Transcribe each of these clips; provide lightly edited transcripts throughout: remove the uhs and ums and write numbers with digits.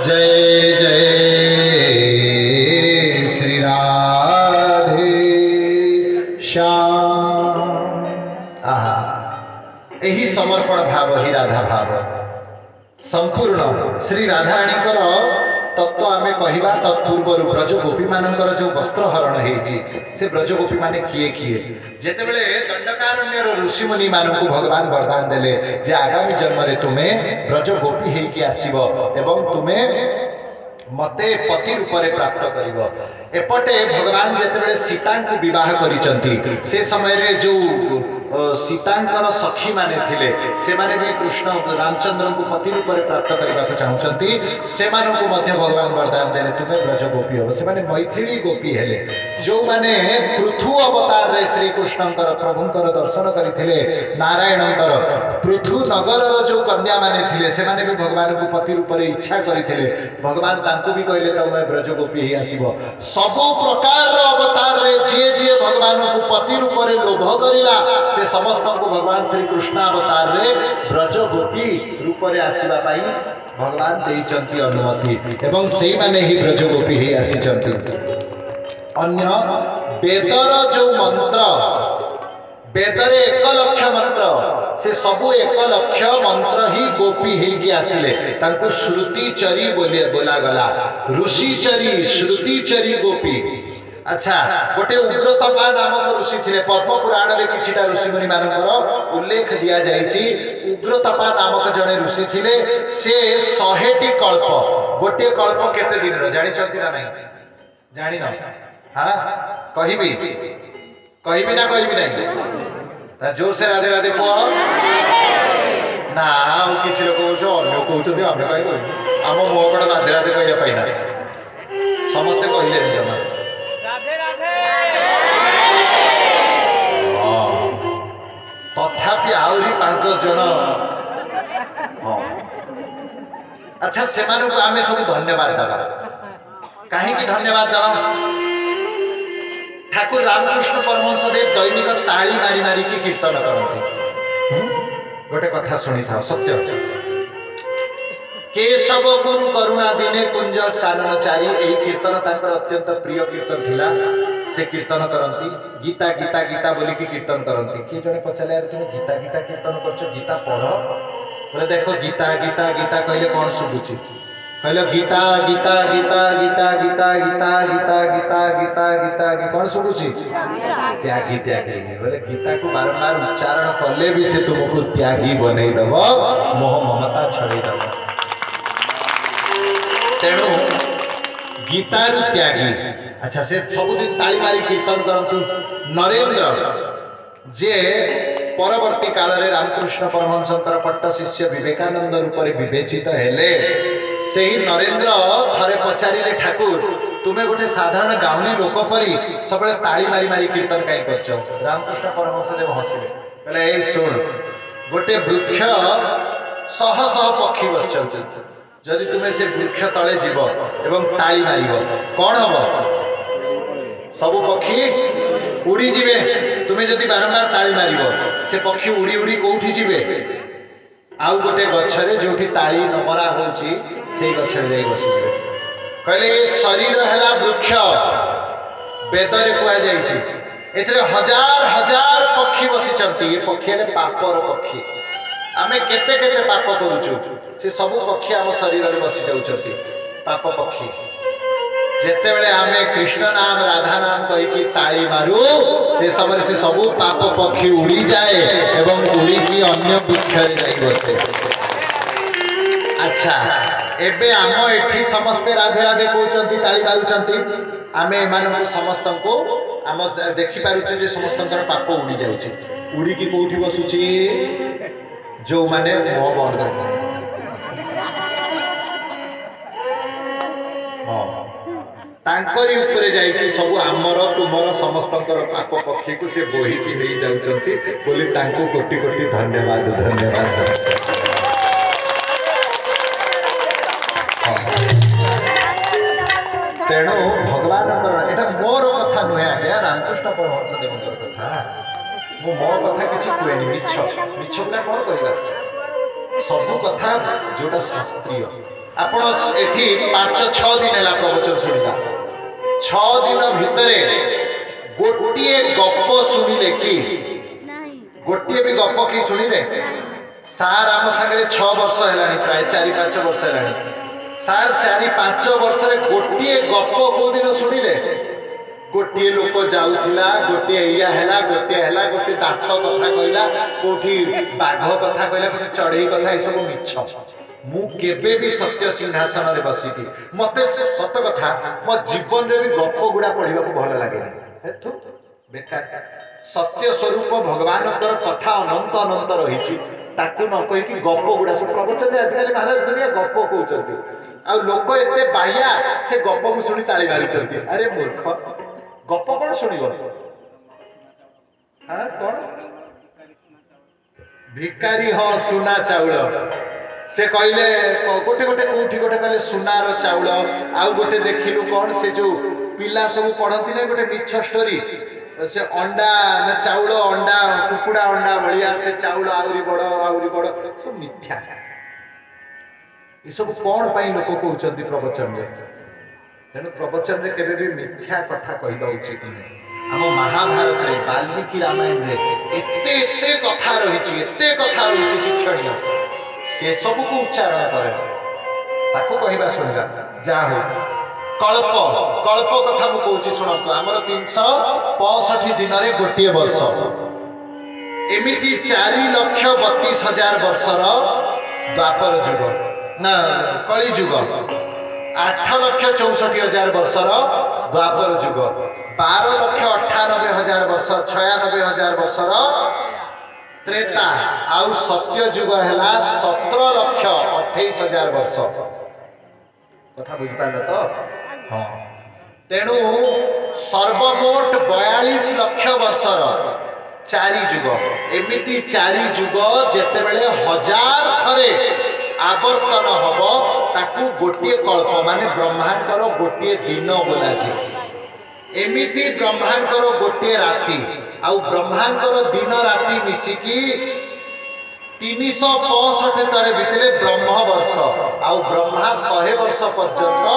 जय जय श्री राधे श्याम। आहा यही समर्पण भाव ही राधा भाव संपूर्ण श्री राधाराणीकर तत्व आमे कहिबा। तत्पूर्व ब्रज गोपी मानकर जो वस्त्र हरण हेछि से ब्रज गोपी माने किए किए जेतेबेले दंडकारण्यर ऋषि मुनि मानकु भगवान वरदान देले जे आगामी जन्म रे तुमे ब्रज गोपी हेकि आसीबो एवं तुमे मते पति रूप में प्राप्त करिवो। एपटे भगवान जेतेबेले सीता को विवाह करिसंती से समय रे जो सीतांकर सखी माने थिले से माने भी कृष्ण रामचंद्र को पति रूप में प्राप्त करने को चाहते से भगवान वरदान देले तुम्हें ब्रज गोपी हो। से माने मैथिली गोपी हेले जो माने पृथु अवतार रे श्री कृष्णकर प्रभुंकर दर्शन करथिले नारायणकर पृथु नगर जो कन्या माने थिले से माने भी भगवान को पति रूप में इच्छा करथिले भगवान तांको भी कहले तुम ब्रज गोपी ही आसीबो। सब प्रकार अवतार रे जे जे भगवान को पति रूप में लोभ करिला से समस्त को भगवान श्री कृष्ण अवतार रे ब्रज गोपी रूप में आसीबा पाई भगवान देइचंती अनुमति एवं सेही माने ही ब्रज गोपी ही आसीचंती। अन्य वेदर जो मंत्र वेदरे 1 लक्ष मंत्र से सबु 1 लक्ष मंत्र ही गोपी ही आसिले तांको श्रुति चरी बोला गला ऋषि चरी श्रुति चरी गोपी। अच्छा गोटे उग्रतपा नामक ऋषि थे पद्म पुराण रे किछिटा ऋषि मुनि मानकर उल्लेख दिया जायछि। उग्रतपा नामक जड़े ऋषि थे से 100टी कल्प गोटे कल्प केते दिन रो जानि चंती ना नहीं जानि न हां कहिबी कहिबी ना कहिबी नहीं जोर से राधे राधे को ना किछि लोक कहछो अन्य कहछो हम कहबो हम मोह कोन राधे राधे कहिया पाइना समस्त कहिले जमा राधे राधे तथापि आउरी 5-10 जन अच्छा से आमे सब धन्यवाद दबा कहीं धन्यवाद दबा। ठाकुर रामकृष्ण परमहंस देव दैनिक ताली मारी मारी की कीर्तन करते गोटे कथा सुनी था सत्य केशव गुरु करुणा दिने कुंज कानन चारी यही कीर्तन तांकर अत्यंत प्रिय कीर्तन थिला। से कीर्तन करती गीता गीता गीता बोली की कीर्तन करती किए जड़े पचारे तुम गीता गीता कीर्तन कर गीता पढ़ बोले देखो गीता गीता गीता कहले कौन शुभुची कहले गीता गीता गीता गीता गीता गीता गीता गीता गीता गीता कौन शुभुची त्यागी त्यागी बोले गीता को बारंबार उच्चारण कले भी से तुमको त्यागी बनई दब मोह ममता छड़े दब। तेणु गीतारु त्यागी अच्छा से सबुदिन ताली मारी कीर्तन करतु। नरेंद्र जे परवर्ती काल रे रामकृष्ण परमहंसकर पट्ट शिष्य विवेकानंद रूप में विवेचित हेले से ही नरेंद्र थरे पचारिले ठाकुर तुम्हें गोटे साधारण गाउनी लोक परी सब ताली मारी मारी कीर्तन कहीं करछ। रामकृष्ण परमहंस देव हसिले कहले ए सुन गोटे वृक्ष शह शह पक्षी बसछन जदि तुम्हें से वृक्ष तले जीव एवं ताली मारिब कौन हम सबु पक्षी उड़ी जीवे। तुम्हें जदि बारंबार ताली मारिब से पक्षी उड़ी उड़ी कोठी जीवे आउ गोटे गछरे जोठी ताली नमरा होची से गछरे जाई बसिबे। कहले ए शरीर हैला वृक्ष वेदरे कुआ जाईछि एथरे हजार हजार पक्षी बसिचंती ये पक्षी हेले पापर पक्षी आमे केते केते पाप करूछु से सबु पक्षी आम शरीर रे बसि जाउछंती पाप पक्षी जेते बेले आमे कृष्ण नाम राधा नाम कहि कि ताली मारू से समय से सबु पाप पक्षी उड़ी जाए एवं उड़ी की अन्य वृक्ष रे जाई बसे। अच्छा एबे आम एठी समस्त राधे राधे कहउछंती ताली मारुछंती आमे एमानकु समस्त को आम देखि पारुछु जे समस्तंकर पाप उड़ी जाउछि उड़ी की कोठी बसुछि जो माने मोह बंद कर तांकरी ऊपर जाइकी सब आमर तुमर समस्तंकर पाप पक्षी को से बोही की नहीं जाउचंती बोली तांको कोटि कोटि धन्यवाद धन्यवाद। तेणु भगवान एटा मोर कथा नुहे आज्ञा रामकृष्ण परमहंस देवंकर कथा मो मो कथा किछि कहनी मिछ मिछ गुड़ा कौन कहबा सब कथा जोटा शास्त्रीय आपण एठी 5-6 दिन है प्रवचन शुणा 6 दिन भितर गोटे गप शुणिले कि गोटे भी गप कि शुणिले सार आम सागर 6 वर्ष है प्राय 4-5 वर्ष है सार 4-5 वर्ष गोटे गप को दिन शुणिले गोटे लोक जाऊला गोटे या है गोटे दात कथा कहला कोठी बाघ कथा कहला कोठी चढ़ई कथा ये सब मिछ मु केबे भी सत्य सिंहासन रे बसिकी मते सत कथा मो जीवन रे भी गप गुड़ा पढ़िबा को भल लागे हेतु बेकार सत्य स्वरूप भगवान कथा अनंत अनंत रही ताकू न कहि कि गप गुड़ा सब प्रवचन रे आजकल महाराज दुनिया गप कहउचंती आ लोक एते बाया से गप को सुनी ताली मारिचंती अरे मूर्ख गप कौन शुणिब हाँ कौन भिकारी हाँ सुना चाउल से कहले गोटे गोटे कौटी गोटे कहले सुनार चाउल आउ गोटे देखिलु कौन से जो पिला सब पढ़ती ना गोटे मिछ स्टोरी से अंडा ना चाउल अंडा कुकुड़ा अंडा भलिया से चाउल आउरी बड़ सब मिथ्या ये सब कौन पाई लोक कहउचंती प्रवचन रे तेणु प्रवचन में केबे भी मिथ्या कथा कहवा उचित नहीं आम महाभारत रे वाल्मीकि रामायण रे एते कथा रही शिक्षणीय से सब को उच्चारण करे ताको कहवा सुनिबा जा हो कल्प कल्प कथा मु कहूची सुनतु हमर 365 दिन रे गोटे वर्ष एमिति 4,32,000 वर्षर द्वापर युग ना कली युग 8,64,000 वर्षर द्वापर युग 12,98,000 वर्ष 96,000 वर्षर त्रेता आउ सत्य युग है 17,28,000 वर्ष कथा बुझ पार तो हाँ तेणु सर्वमोट 42 लाख वर्षर 4 युग एमिति 4 युग जेतेबेले 1000 थरे आवर्तन हब ताकू गोटे कल्प माने ब्रह्मांडर गोटे दिन बोला एमिति ब्रह्मांडर गोटे राति आउ ब्रह्मांडर दिन राति मिसिकी 365 tere भितरे ब्रह्म वर्ष आउ ब्रह्मा 100 वर्ष पर्यंत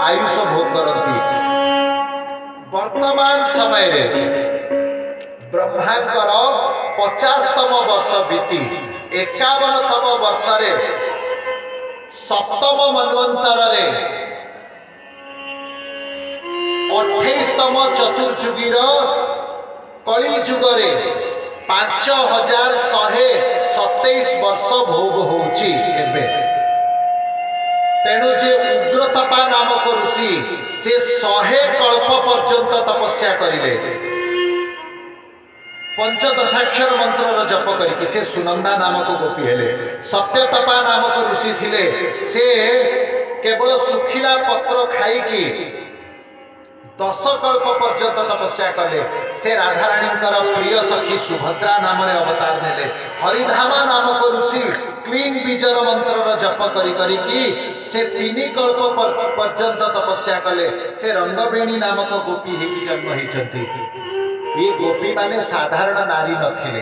आयुष भोग करती वर्तमान समय रे ब्रह्मांडर 50तम वर्ष बीती 51तम वर्ष रे सप्तम मनवंतर रे 28तम चतुर्युगीर कली युग रे 5,127 वर्ष भोग होउची एबे तेणु जे उग्रतपा नामक ऋषि से 100 कल्प पर्यंत तपस्या करिले पंचदशाक्षर मंत्र जप करके से सुनंदा नामक गोपी हेले सत्यतपा नामक ऋषि थिले से केवल सुखिला पत्र खाई की 10 कल्प पर्यंत तपस्या कले से राधाराणी प्रिय सखी सुभद्रा नाम रे अवतार नेले हरिधामा नामक ऋषि क्लीन बीजर मंत्र जप करी से 3 कल्प पर्यंत तपस्या कले से रंगवेणी नामक गोपी ही जन्म होइछंती ये गोपी माने साधारण नारी नथिले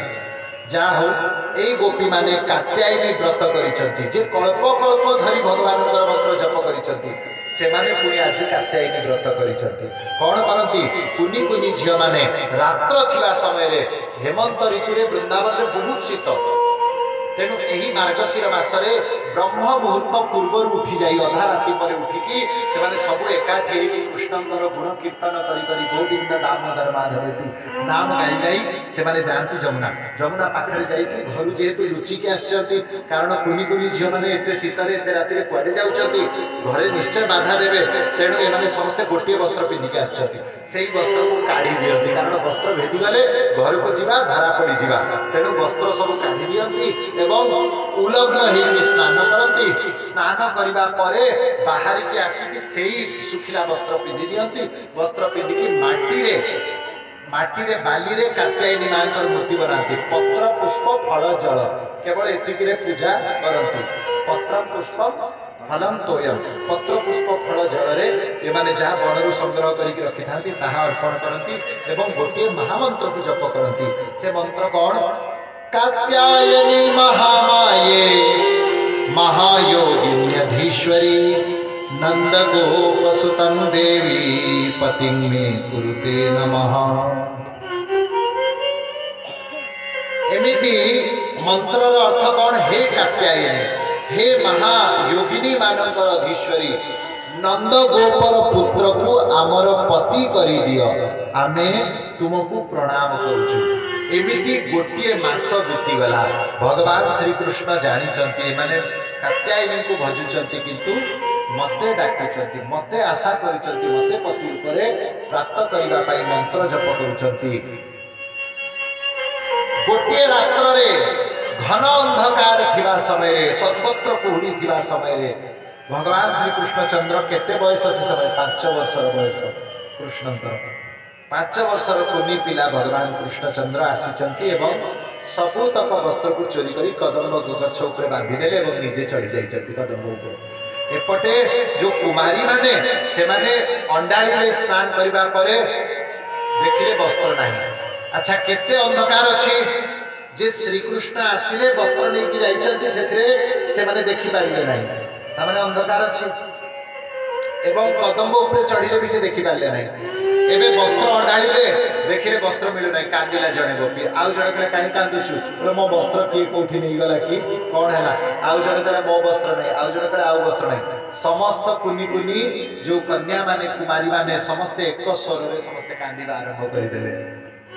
जा हो ए गोपी माने कात्यायनी व्रत करिछंती जे कल्प कल्प धरी भगवान मंत्र जप करिछंती से माने पुणी आज कात्यायनी व्रत करिछंती कोन करंती कुनी कुनी झियो माने रात्र थिबा समय रे हेमंत ऋतु रे वृंदावन रे बहुत शीत तेणु यही मार्गशीर मासरे ब्रह्म मुहूर्त पूर्व उठी जाई अधा राति पर उठिकी से सब एकाठी कृष्णकर गुण कीर्तन करी गोविंद दामोदर माधवेति नाम गाई गाई से जाती जमुना जमुना पाखरे जाइए घर जेहेतु लुचिकी आसती कारण कुनी कुनी झील मैंने एत शीतर एत राति कुआडे जाऊँगी घरे निश्चय बाधा देवे तेणु ये समस्ते गोटे वस्त्र पिंधिकी आसती वस्त्र को काढ़ी दिखती कारण वस्त्र भेदिगले घर को जीवा धरा पड़ जा तेणु वस्त्र सब काढ़ी दिखती एवं उलग्न होगी स्नान करती स्नान करने पर बाहर की आसिक से सुखिला वस्त्र पिंधि दिखती वस्त्र पिंधिकी माटी रे बाली रे कात्यायनी मां मूर्ति बनाती पत्र पुष्प फल जल केवल एतिक पूजा करती पत्र पुष्प फलम तोयम पत्र पुष्प फल जल रे एमाने जहाँ बनरू संग्रह करके रखि था अर्पण करती एवं गोटे महामंत्र को जप करती से मंत्र कौन कात्यायनी महामाये महायोगिन्यधीश्वरी नंद गोपसुतं देवी पतिं मे कुरुते नमः। एमिति मंत्रर अर्थ कौन? हे कात्यायनी, हे महायोगिनी मानकर अधीश्वरी, नंद गोपर पुत्र को आमर पति करी दियो, आमे तुमको प्रणाम करूछु। एमिति गोटे मास बीतीगला। भगवान श्री कृष्ण जानी माने कात्यायनी को भजुचंती, किंतु मते डाकिचंती, मते आशा करिचंती, मते पति उपरे प्राप्त करिबा पई मंत्र जप करूचंती। गोटे रात्र रे घन अंधकार थिबा समय रे, सर्वत्र कुहुड़ी थिबा समय रे भगवान श्री कृष्ण चंद्र केते बयस से समय 5 वर्षर बयस कृष्णंकर 5 वर्षर कुनी पिला भगवान कृष्ण चंद्र आसीचंती एवं सबूतक वस्त्र को चोरी करी कदम्ब गछ ऊपर बांधी देले एवं निजे चढ़ी जाइचंती कदम्ब ऊपर। एपटे जो कुमारी माने से माने अंडाळी ले स्नान करिबा परे देखिले वस्त्र नाही। अच्छा केते अंधकार अछि जे श्री कृष्ण आसिले वस्त्र नै कि जाइचंती सेथरे से माने देखि पारिले नाही, ता माने अंधकार अछि एवं कदम्ब ऊपर चढ़िले भी से देखि पारिले नाही। एबे वस्त्र अंडाळीले देखिले वस्त्र मिलु नाही, कांदिला जणे गोपी। आउ जणे कहले काहे कांदुछु? बोले मो वस्त्र की कोठी नै गला कि कोन हैला? आउ जणे कहले मो वस्त्र नै, आउ जणे कहले आउ वस्त्र नै। समस्त कुनी कुनी जो कन्या माने कुमारी माने समस्त एक स्वर रे समस्त कांदिबा आरंभ करि देले।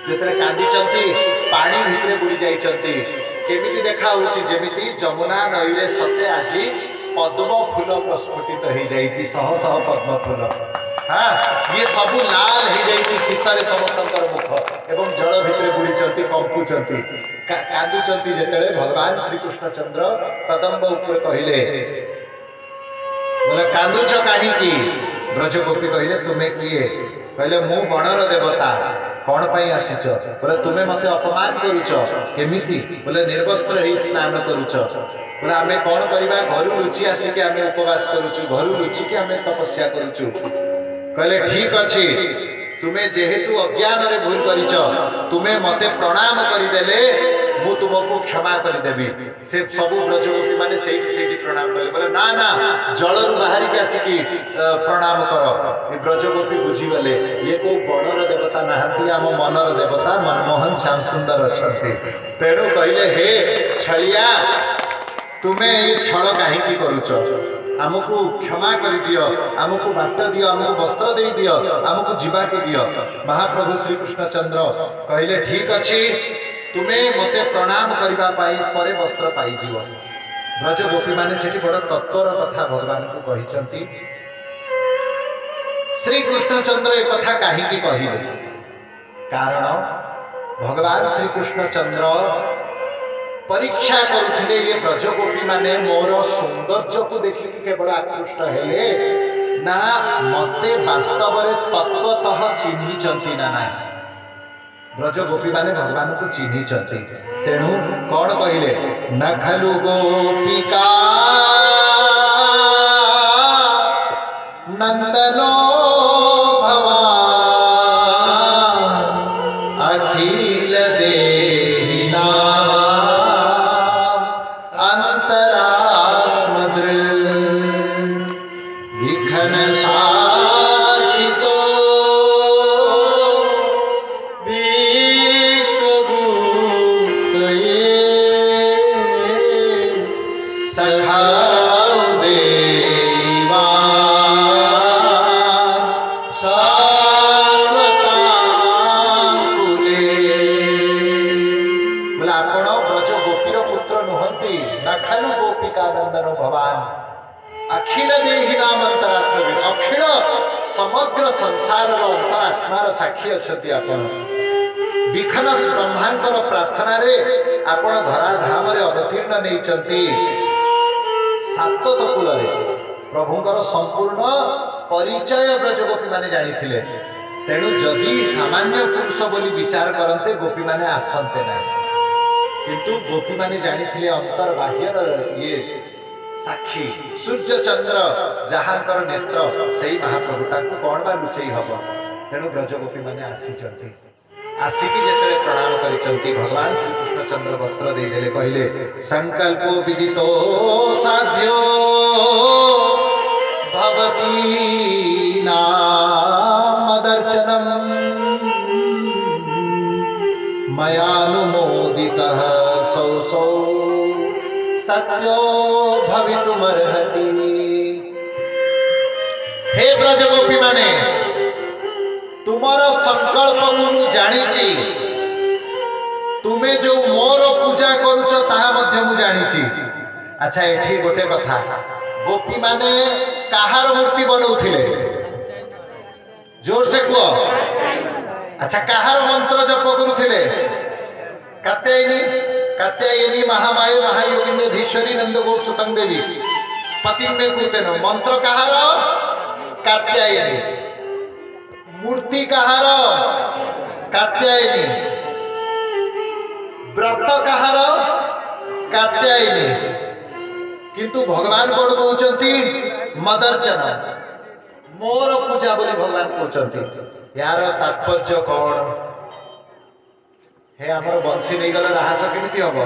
जेतरे कांदी चंती पानी भितरे बुडी जाई चंती। केमिति देखा होची? जेमिति जमुना नई रे सते आजी पद्म फूल प्रस्फुटित हो जाइछि, शह शह पद्म फूल। हाँ, ये सब लाल हो जाइछि शीतरे समस्तंकर मुख एवं जल भितरे बुडी चंती, कंपु चंती, कांदु चंती। जेतले भगवान श्री कृष्ण चंद्र कदम्ब ऊपर कहिले, बोले कांदुच काहे की? ब्रज गोपी कहिले तुमे किए? कहले मु गणर देवता, कौन पाई आसीच? बोले तुमे मते अपमान करूच केमिति? बोले निर्वस्त्र ही स्नान करूच। बोले आमे कौन करिबा? घरु लुचि आसिके आमे उपवास करूचु, घरु लुचि के आमे तपस्या करूचु। कहले ठीक अछि, तुमे जेहेतु अज्ञान रे भूल करिच, तुमे मते प्रणाम करि देले मु तुमको क्षमा करि देबी। से सबु ब्रजगोपी माने सेठी प्रणाम कले। बोले ना ना, जलरु बाहरी के आसिकी प्रणाम करो। ए ब्रजगोपी बुझी गले ये को बणर देवता नाहंती, आम मनर देवता मनमोहन श्याम सुंदर अछंती। तेणु कहले हे छलिया, तुमे ये छल काहे की करूच? आमको क्षमा कर दियो, आमको बाट दियो, आमको वस्त्र दे दियो, आमको जीवा के दियो। महाप्रभु श्री कृष्ण चंद्र कहले ठीक अछि, तुमे मते प्रणाम करिबा पाई परे वस्त्र पाई जीव। ब्रज गोपी माने सेठी बड़ तत्वर कथा भगवान को कहिचंती। श्री कृष्ण चंद्र ए कथा काहे की कहिले? कारण भगवान श्री कृष्ण चंद्र परीक्षा करुथिले ये ब्रजगोपी माने मोर सौंदर्य को देखिकी केवल आकृष्ट हेले ना मते वास्तव रे तत्वतः चिन्ही चंती ना ना। ब्रजगोपी माने भगवान को चिन्ही चंती। तेणु कौन कहिले? न खलु गोपिका नंदनो भवान अखिल देहिना विघन सारितो विश्वगुप्तये सखाओ देवा सात्वतांकुले। बोले आपण ब्रज गोपीर पुत्र नुहंती, न खलु गोपिका नंदनो भवान अखिल देही नाम अंतरात्मा। अखिल समग्र संसार अंतरात्मार साक्षी अच्छी आपण। विखनस ब्रह्मांकर प्रार्थना रे आपण धराधाम रे अवतीर्ण नैचंती। सातत कूल रे प्रभुंकर संपूर्ण परिचय ब्रजगोपी माने जानिथिले। तेणु जदि सामान्य पुरुष बोली विचार करते गोपी माने आसंते ना, किंतु गोपी माने जानिथिले अंतर बाह्यर ये साक्षी सूर्य चंद्र जहांकर नेत्र से महाप्रभुता को कौन बा लुचई हब। तेणु ब्रजगोपी माने आसी। आसिकी जेतेले प्रणाम करिसंती भगवान श्री कृष्णचंद्र वस्त्र देदेले कहले संकल्पो विदितो साध्यो भवती नामदर्शनम मयानुमोदितः सौ सौ सत्यो भवितुमर्हति। हे ब्रज गोपी माने तुमर संकल्प को जानी तुम्हें जो मोर पूजा करुच ताहा मध्य मु जानी। अच्छा एठी गोटे कथा गोपी माने काहार मूर्ति बनाउथिले जोर से कह। अच्छा काहार मंत्र जप करुथिले कात्यायनी कात्यायनी महामाया महायोगिनी धीश्वरी नंदगोप सुतंग देवी पति में कुतेन मंत्र काहार कात्यायनी मूर्ति काहार कात्यायनी व्रत काहार कात्यायनी किंतु भगवान कौन कहते मदर्चन मोर पूजा बोली भगवान कहते यार तात्पर्य कौन हे आमर बंशी नहीं गला राहस केमती हम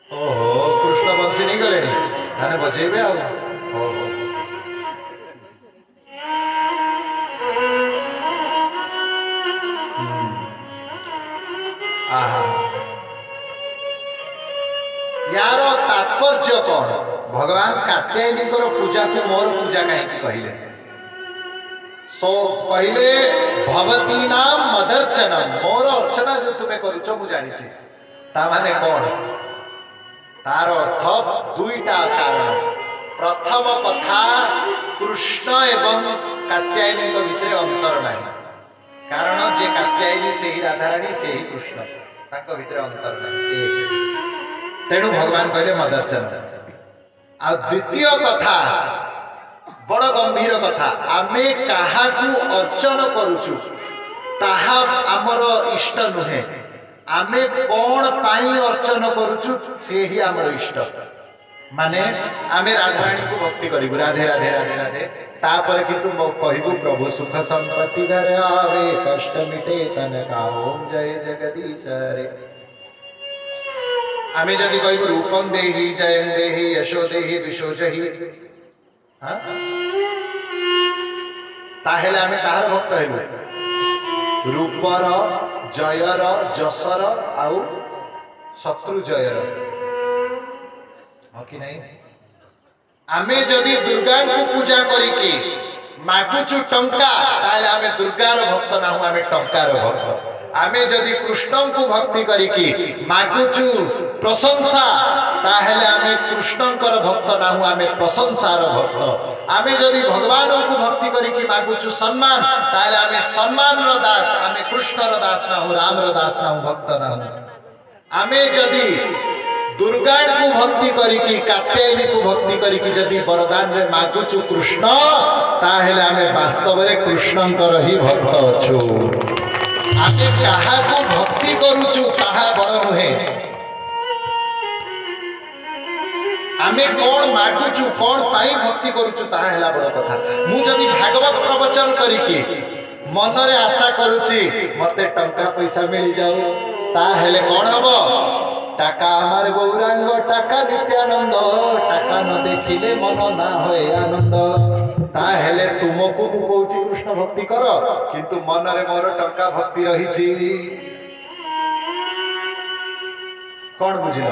ओहो कृष्ण बंशी नहीं गले थाने बजेबे आ यार तात्पर्य कौन भगवान कात्यायनी पूजा को मोर पूजा कहीं कहले सो पहले भवती नाम मदर्चनम मोर अर्चना जो तुम्हें करुच मु जानी ताने कौन तार अर्थ दुईटा कारण प्रथम कथा कृष्ण एवं कात्यायनी भितर अंतर नहीं कारण जे कात्यायनी से ही राधाराणी से ही कृष्ण ताको भितर अंतर नहीं तेणु भगवान कहले मदर्चन आ द्वितीय कथा बड़ गंभीर कथा आमे काहाकू अर्चन करूचु ताहा आमर इष्ट नुहे आमे कौन पाई अर्चन करूचु से ही आमर इष्ट माने आमे राधाराणी को भक्ति करिबु राधे राधे राधे राधे तापर किंतु कहबु प्रभु सुख संपत्ति घर आवे कष्ट मिटे तन का ओम जय जगदीश रे आमे जदि कहबु रूपम देहि जयं देहि यशो देहि विशो जहि हां ताहेले आमे कहार भक्त हेलु रूपर जयर जसर आउ शत्रु जयर कि नहीं आमे जदि दुर्गा को पूजा करिके मागुचु टंका ताले आमे दुर्गार भक्त ना हूं आमे टंकार भक्त आमे जदि कृष्ण को भक्ति करिके मागुचु प्रशंसा ताहेले आमे कृष्णकर भक्त ना हूं आमे प्रशंसार भक्त आमे जदि भगवान को भक्ति करिके मागुचु सम्मान ताहेले आमे सम्मान रो दास आमे कृष्णर दास ना हूं राम रो दास ना हूं भक्त ना हूं आमे जदि दुर्गा को भक्ति करिकी कात्यायनी को भक्ति करिकी जदि वरदान रे मागुचु कृष्ण ताहेले आमे वास्तव रे कृष्णकर ही भक्त अछु आमे काहा को भक्ति करूचु ताहा बड़ नुहे आमे कौन मागुचु कौन पाई भक्ति करूचु ताहा हैला बड़ कथा मु जदि भागवत प्रवचन करिकी मन रे आशा करूची मते टंका पैसा मिली जाऊ ताहेले कौन हबो टाका आमार गौरांग टाका नित्यानंद टाका न देखिले मन ना होए आनंद ताहेले तुमको मु कहूची कृष्ण भक्ति कर किंतु मन रे मोर टंका भक्ति रहिछि कौन बुझिल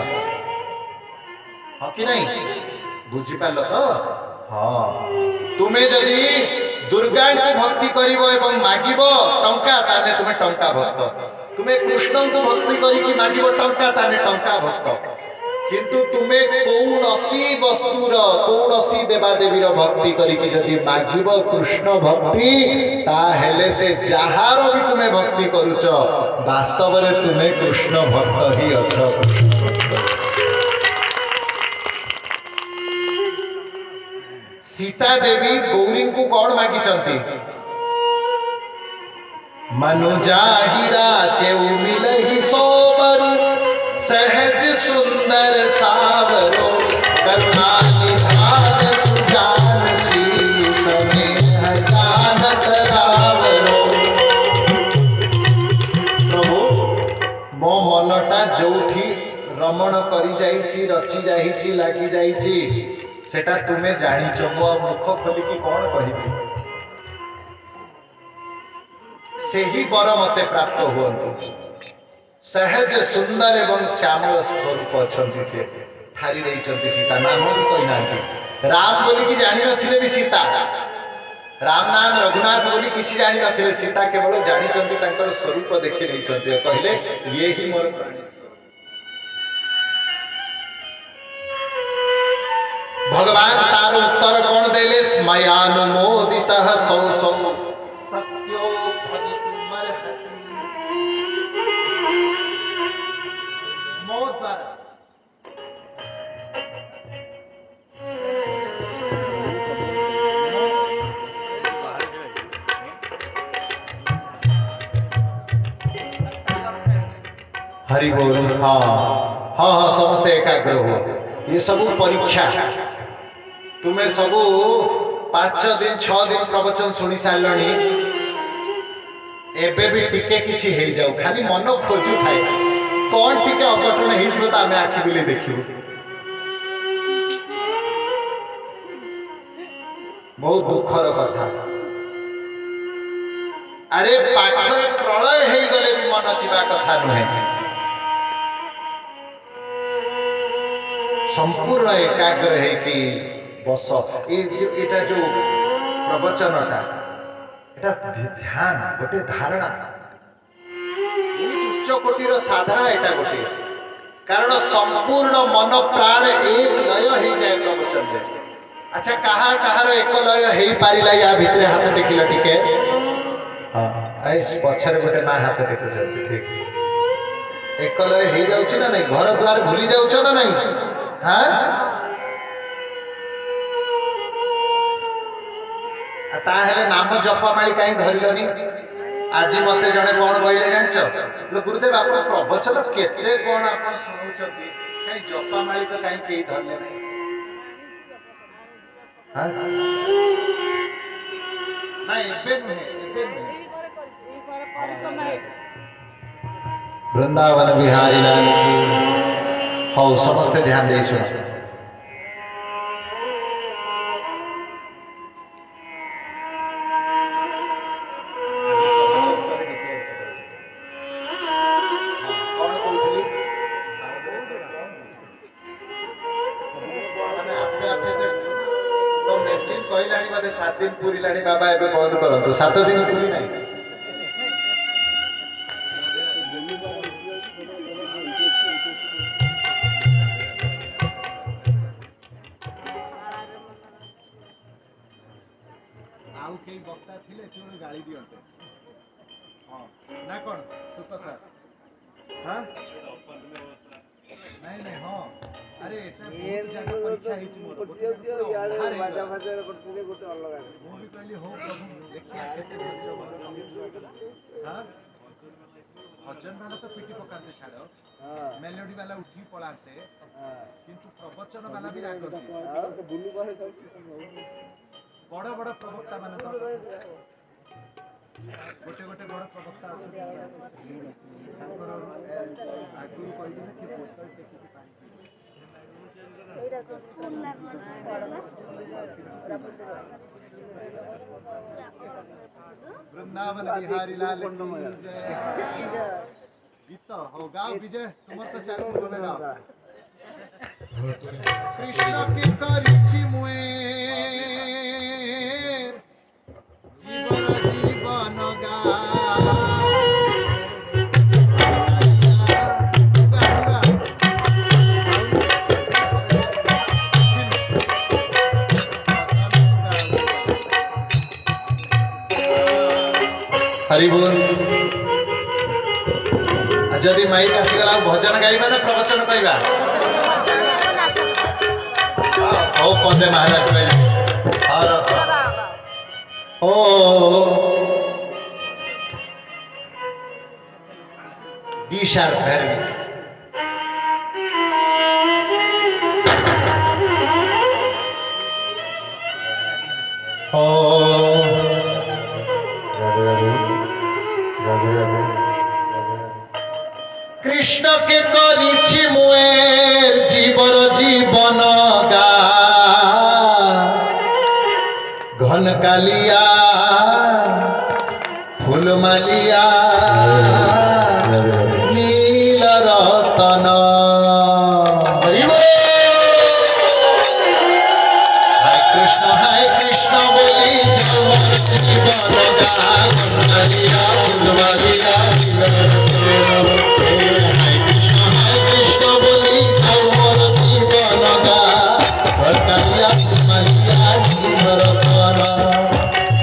हां कि नहीं बुझी पालो तो हां तुमे जदी दुर्गा को भक्ति करिवो एवं मागिबो टंका ताने तुमे टंका भक्त तुम्हें कृष्ण को भक्ति करिकी मागिबो टंका ताने टंका भक्त किंतु तुम्हें कौनसी वस्तुर कौनसी देवा देवीर भक्ति करिकी जदि मागिबो कृष्ण भक्ति ताहेले से जहार भी तुम्हें भक्ति करूच वास्तव रे तुम्हें कृष्ण भक्त ही अछ सीता देवी गौरी को कौन मागी चंती मनुजाहिरा चेउ मिलहि सोबर सहज सुंदर सावरो करुणा निधान सुजान शील समेह जानत रावरो रची जाइछि लागि जाइछि सेटा तुमे जानिछ मो मुख खोली की कोन कहिबी सेही वर मते प्राप्त हुअन्तु सहज सुंदर एवं श्यामल स्वरूप अछंती से थारी देइछंती सीता नाम भी कहि नांती राम बोली की जानि नथिले भी सीता राम नाम रघुनाथ बोली किछि जानि नथिले सीता केवल जानिछंती तांकर स्वरूप देखि लेइछंती कहले ये ही मोर प्राणी भगवान तार उत्तर कौन देले मयानुमोदितः सौ सौ सत्यो भवितुमर्हति मो द्वारा हरि बोल हाँ हाँ हाँ समस्त एकाग्र हो ये सब परीक्षा तुम्हें सब 5 दिन 6 दिन प्रवचन शुणी सारे एबे भी टिके किछि हे जाऊ खाली मन खोजु थाए कौन टिके अघटन हे जिवो त आमे आखि बुले देखिबो बहुत दुखर कथा अरे पाखरे प्रलय हे गले भी मन जीवा कथा नुहे संपूर्ण एकाग्र है कि बस एटा जो प्रवचनटा एटा ध्यान गोटे धारणा उच्च कोटीर साधना एटा गोटे कारण संपूर्ण मन प्राण एक लय हो जाए प्रवचन रे अच्छा कहा कहार एक लय हो पारिला या भितरे हाथ टेकिला टिके हां आइस पछरे गोटे मा हाथ टेकु चलती ठीक एक लय हो जाउछ ना नहीं घर द्वार भूली जाउछ ना नहीं हाँ ताहेले नाम जपमाली कहीं धरलनी आज मते जने कौन कहले जानछ गुरुदेव आप प्रवचन केते कौन आप सुनुछथि कहीं जपमाली तो कहीं केही धरले नहीं हां नहीं एबे नहीं वृंदावन बिहारी लाल की हो समस्त ध्यान दे सुनो कहलानी बोधे 7 दिन पूरी लानी बाबा एबे बंद करंतु 7 दिन पूरी नहीं आउ केही वक्ता थिले तिउनु गाली दियन्ते हां ना कोन सुख सर हां नहीं नहीं हां अरे एटा बहुत जगह परीक्षा हिच मोर बाजा भाजा करथिले गोटे अलग मु भी कहली हो प्रभु देखिए कैसे हां भजन वाला तो पिटी पकाते छाड़ो मेलोडी वाला उठी पळाते किंतु प्रवचन वाला भी रागती तो बुलु बहे बड़ बड़ प्रवक्ता मान तो गोटे गोटे बड़ प्रवक्ता अछि ताकर आगु कहि दिने कि बोतल टेकी वृंदावन बिहारी लाल की जय गीत हो गाओ विजय तुम तो चल बोले गाओ कृष्ण की करिछि मुए जीवन जीवन गा हरि बोल जदि माइक आसीगला भजन गाइबा ना प्रवचन कहबा ओ पंदे महाराज भाई हर ओ डी शार्प वेरी ओ कृष्ण কৃষ্ণ কে করিছি মুয়ের জীবর জীবন গা ঘন কালিয়া ফুলমালিয়া নীল রতন হায় কৃষ্ণ বলি জীবন জীবন গা ঘন কালিয়া ফুলমালিয়া নীল রতন হায় কৃষ্ণ বলি জীবন জীবন গা ঘন কালিয়া ফুলমালিয়া নীল রতন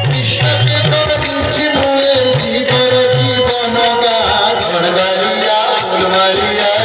কৃষ্ণ কে করিছি মুয়ের জীবর জীবন গা ঘন কালিয়া ফুলমালিয়া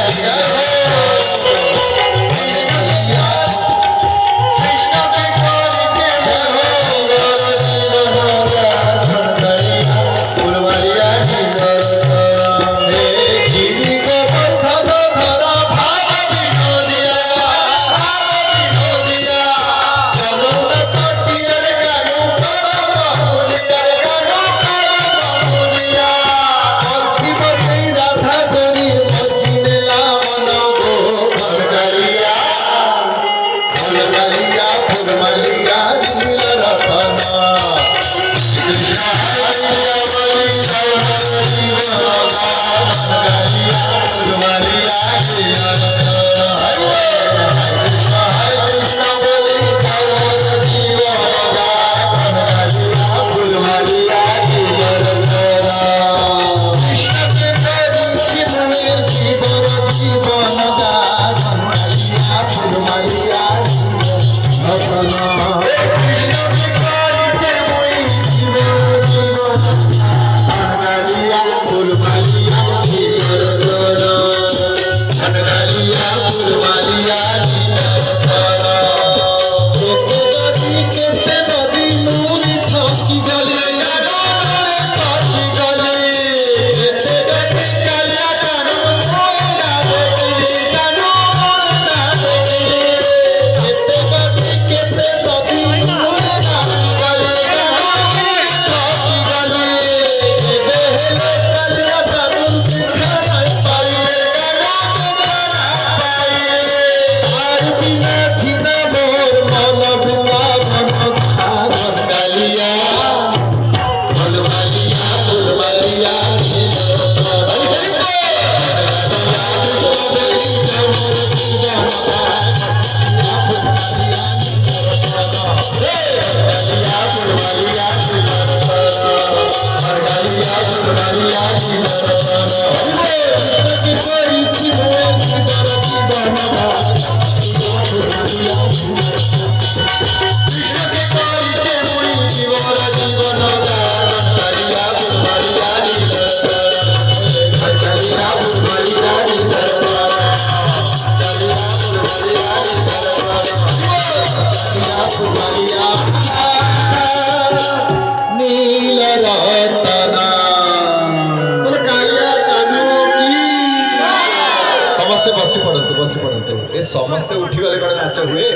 समस्ते उठीगले कड़े नाच हुए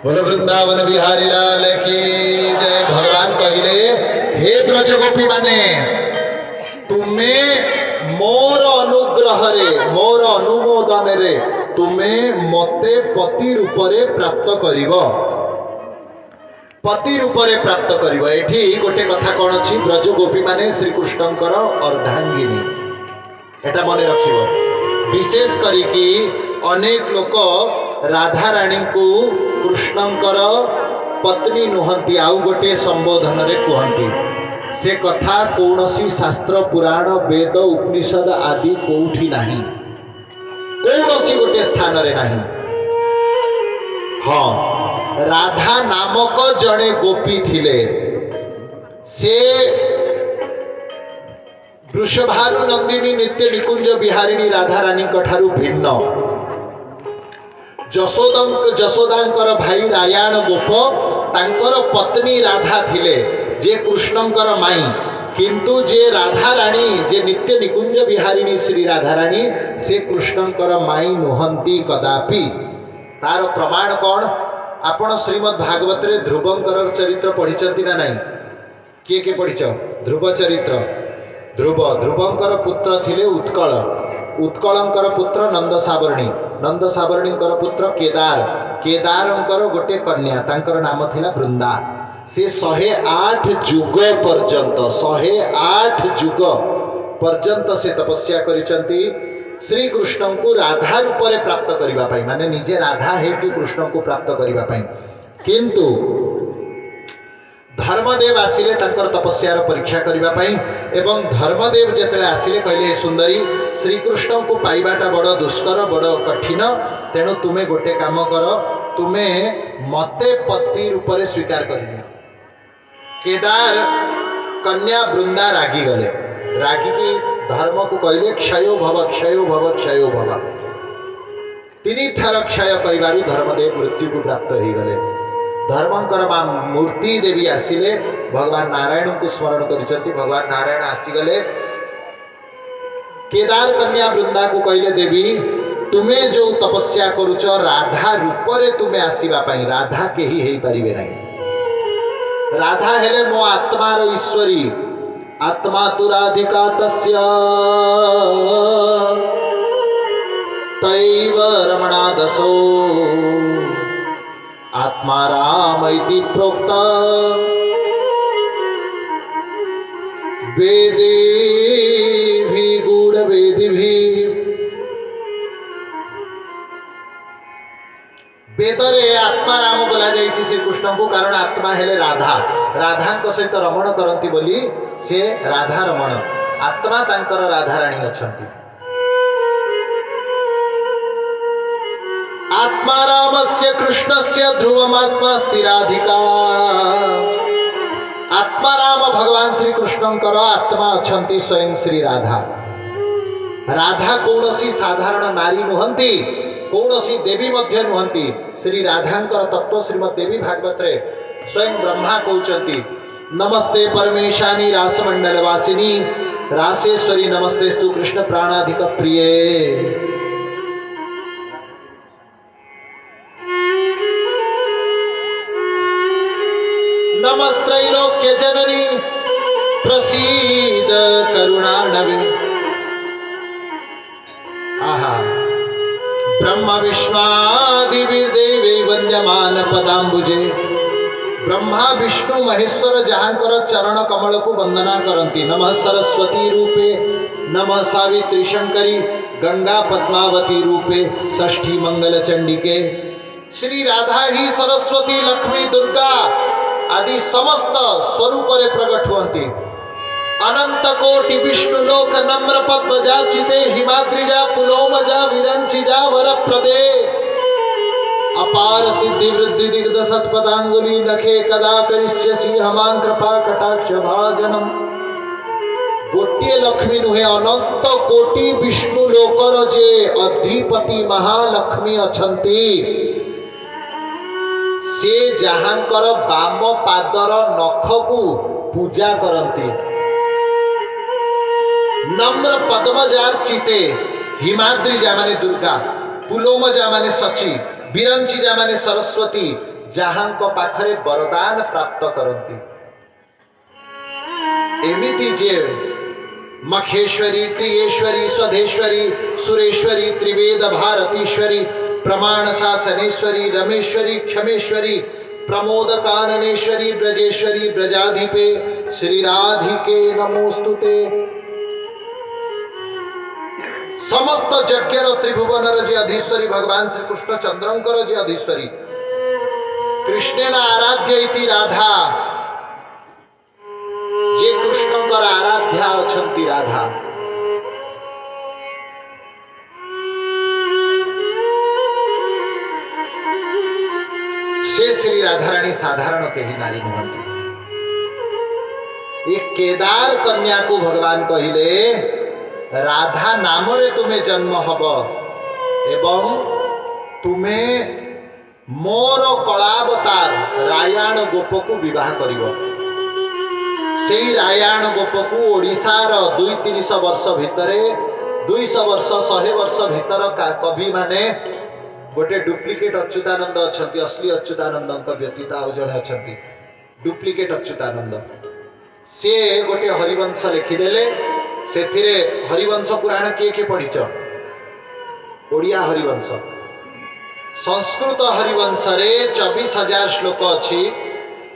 बोलो वृंदावन बिहारी लाल की जय। भगवान कहले हे ब्रज गोपी माने तुम्हें मोर अनुग्रह रे मोर अनुमोदन रे तुम्हें मते पति रूप रे प्राप्त करिवो पति रूप रे प्राप्त करिवो। एठी गोटे कथा कोन अछि ब्रज गोपी माने श्री कृष्णंकर अर्धांगिनी एटा मने रखिवो। विशेष करिकी अनेक लोक राधा रानी को कृष्णंकर पत्नी नुहंती आउ गोटे संबोधन रे कहंती से कथा कौनसी शास्त्र पुराण वेद उपनिषद आदि कोठी नाही कौनसी गोटे स्थान रे नाही। हाँ राधा नामक जड़े गोपी थिले से वृषभानु नंदिनी नित्य निकुंज बिहारिणी राधा रानी कठारु भिन्न। जशोदांकर भाई रायाण गोप तांकर पत्नी राधा थिले जे कृष्णंकर माई किंतु जे राधा रानी जे नित्य निकुंज बिहारिणी श्री राधा रानी से कृष्णंकर माई नुहंती कदापि। तार प्रमाण कौन आपण श्रीमद् भागवत रे ध्रुवंकर चरित्र पढ़ी ना नहीं किए किए पढ़ी ध्रुव चरित्र ध्रुव ध्रुवंकर पुत्र थिले उत्कल उत्कलंकर पुत्र नंद साबरणी नंद साबरणींकर पुत्र केदार केदारंकर गोटे कन्या तांकर नाम थिला वृंदा से 108 जुग पर्यंत 108 जुग पर्यंत से तपस्या करिसंती श्री कृष्ण को राधा रूप में प्राप्त करबा पई माने निजे राधा है कि कृष्ण को प्राप्त करबा पई किंतु धर्मदेव आसिले तांकर तपस्यार परीक्षा करबा पई एवं धर्मदेव जेतले आसिले कहले सुंदरी श्रीकृष्ण को पाइबाटा बड़ दुष्कर बड़ कठिन तेणु तुमे गोटे काम कर तुमे मते पति रूप में स्वीकार कर केदार कन्या वृंदा रागी गले रागी की धर्म को कहले क्षयो भव क्षयो भव क्षयो भव तीन थर क्षय कहबारू धर्मदेव मृत्यु को प्राप्त हो गले धर्मंकर मूर्ति देवी आसिले भगवान नारायण को स्मरण करिसंती भगवान नारायण आसीगले केदार कन्या वृंदा को कहले देवी तुम्हें जो तपस्या करुच राधा रूप रे तुम्हें आसीबा पई राधा केही हेई परिबे नहीं राधा हेले मो आत्मार ईश्वरी आत्मा तु राधिका तस्य तैव रमणा दसो आत्मा राम इति प्रोक्त वेदे भी गूढ़ वेदी भी वेदरे आत्मा राम बोला जाइछि श्री कृष्ण को कारण आत्मा हेले राधा राधा को सहित रमण करंती बोली से राधा रमण आत्मा तांकर राधा रानी अछंती आत्मा रामस्य कृष्णस्य ध्रुवमात्मा स्थिराधिका आत्मा राम भगवान श्री कृष्णंकर आत्मा अछंती स्वयं श्री राधा राधा कौनसी साधारण नारी नुहंती कौनसी देवी मध्य नुहंती श्री राधांकर तत्व श्रीमद देवी भागवत रे स्वयं ब्रह्मा कहउचंती नमस्ते परमेशानी रासमंडल वासिनी रासेश्वरी नमस्तेस्तु कृष्ण प्राणाधिक प्रिये नमस्त्रैलोक्य जननी प्रसीद करुणानवे आहा ब्रह्म विश्वादिदेवे वंद्यमान पदाम्बुजे ब्रह्मा विष्णु महेश्वर जहाँकर चरण कमल को वंदना करती नमः सरस्वती रूपे नमः सावित्री शंकरी गंगा पद्मावती रूपे षष्ठी मंगल चंडिके श्री राधा ही सरस्वती लक्ष्मी दुर्गा आदि समस्त स्वरूप रे प्रकट हुअन्ति अनंत कोटि विष्णु लोक नम्र पद्मजाचिते हिमाद्रिजा पुलोमजा विरंचिजा वरप्रदे अपार सिद्धि वृद्धि दिग्ध सत्पदांगुली लखे कदा करिष्यसि हमां कृपा कटाक्ष भाजनम गोटे लक्ष्मी नुहे अनंत कोटि विष्णु लोकर जे अधिपति महालक्ष्मी अछंती से जहाँकर बाम पादर नख को पूजा करती नम्र पद्मजार्चिते हिमाद्रिजा माने दुर्गा पुलोमजा माने सची विरंचिजा माने सरस्वती जहाँ पाखरे वरदान प्राप्त करती एमिति जे मखेश्वरी क्रियेश्वरी स्वधेश्वरी सुरेश्वरी त्रिवेद भारतीश्वरी प्रमाण शासनेश्वरी रमेश्वरी क्षमेश्वरी प्रमोद काननेश्वरी ब्रजेश्वरी ब्रजाधिपे श्री राधिके नमोस्तुते समस्त यज्ञर त्रिभुवनर जे अधीश्वरी भगवान श्री कृष्ण चंद्रंकर जे अधीश्वरी कृष्णेन आराध्य इति राधा जे कृष्णंकर आराध्या अछंती राधा से श्री राधाराणी साधारण कही नारी नुहंती ये केदार कन्या को भगवान कहिले राधा नाम रे तुम्हें जन्म हब एवं तुम्हें मोर कलावतार रायाण गोप को विवाह करिवो से रायाण गोप को ओडिशार 200-300 वर्ष भितरे 200 वर्ष 100 वर्ष भीतर कवि माने गोटे डुप्लिकेट अच्युतानंद अच्छा असली अच्युतानंद व्यतीत आउ जड़े अच्छा डुप्लिकेट अच्युतानंद सी गोटे हरिवंश लिखिदेले से हरिवंश पुराण किए किए पढ़िच ओडिया हरिवंश संस्कृत हरिवंश रे 24,000 श्लोक अच्छी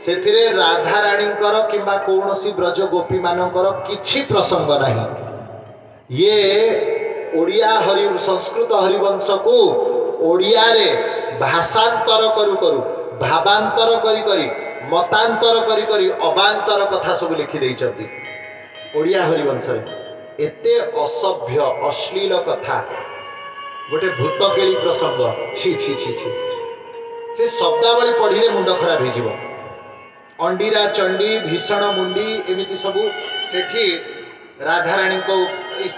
से राधाराणी किंबा कौन सी ब्रज गोपी मानकर किछि प्रसंग नहीं। ये ओडिया हरि संस्कृत हरिवंश को ओडिया रे भाषांतर करू करू भावांतर करी करी मतांतर करी करी अबांतर कथा सब लिखि देइछथि। ओडिया हरिवंश रे एते असभ्य अश्लील कथा गोटे भूतकेली प्रसंग छी छी छी छी से शब्दावली पढ़िले मुंड खराब हो अंडीरा चंडी भीषण मुंडी एमती सबू सेठी राधाराणी को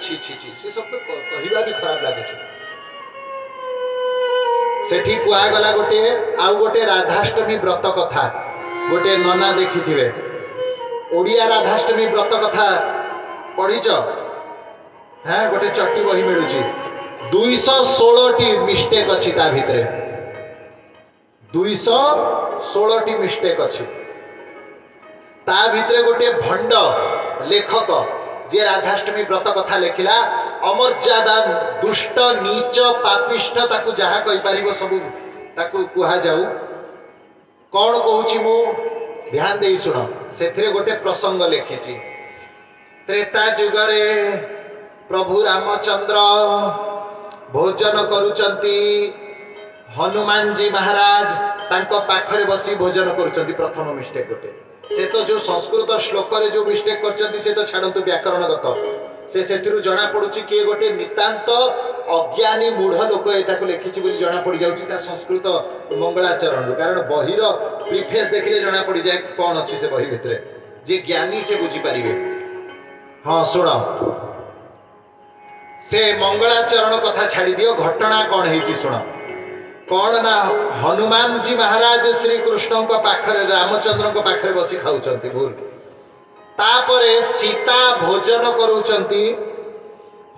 छी छी छी से सब कहवा भी खराब लगे। सेठी कुआगला गोटे आउ गोटे राधाष्टमी व्रत कथा गोटे नना देखी थे ओडिया राधाष्टमी व्रत कथा पढ़ीच हाँ गोटे चट्टी बही मिलूँ 216 मिस्टेक अच्छी ता भितरे 216 मिस्टेक अच्छी ता भितरे गोटे भंड लेखक जे राधाष्टमी व्रत कथा लिखिला अमर्यादा दुष्ट नीच पापिष्ठ ताकू जहाँ कही पारिबो सब ताकू कुहा जाऊ कौन कहूची मु ध्यान दे सुन से गोटे प्रसंग लिखी त्रेता जुगरे प्रभु रामचंद्र भोजन करुचंती हनुमान जी महाराज तांको पाखरे बसी भोजन करुचंती। प्रथम मिस्टेक गोटे से तो जो संस्कृत श्लोक रे जो मिस्टेक करचंती से तो छाड़ंतु व्याकरणगत से सेथिरु जणा पडुची कि गोटे नितांत अज्ञानी मूढ़ लोक एटा को लिखिछि बोली जणा पड़ जाउची ता संस्कृत मंगलाचरण कारण बहिर प्रीफेस देखिले जणा पड़ जाए कौन अच्छी से बही भितरे जे ज्ञानी से बुझी पारिबे। हाँ सुन से मंगलाचरण कथा छाड़ी दियो घटना कौन है शुण कौन ना हनुमान जी महाराज श्री कृष्ण पाखरे रामचंद्र पाखरे बसी खाऊंट भूल तापरे सीता भोजन करूचंती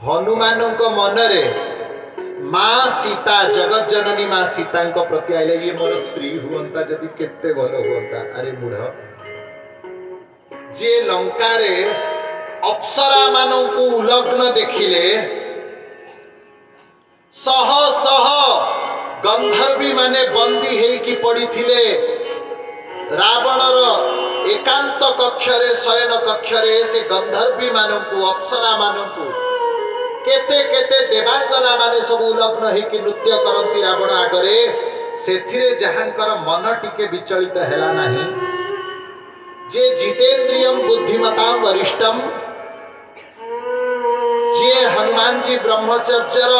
हनुमान मनरे माँ सीता जगत जननी माँ सीता प्रति आइले ये मोर स्त्री हुंता जदि केते भल हुंता। अरे मूढ़ जे लंका रे अप्सरा मानू उलग्न देखिले सह सह गंधर्वी माने बंदी हेकी पड़ी थिले रावणर एकांत कक्षरे शयन कक्षरे से गंधर्वी मानू अप्सरा मानू केते केते देवांगना माने सब उलग्न हेकी नृत्य करती रावण आगरे सेथिरे जहांकर मन टिके विचलित हैला नाही जे जितेन्द्रियम बुद्धिमताम वरिष्ठम जे हनुमान जी ब्रह्मचर्यर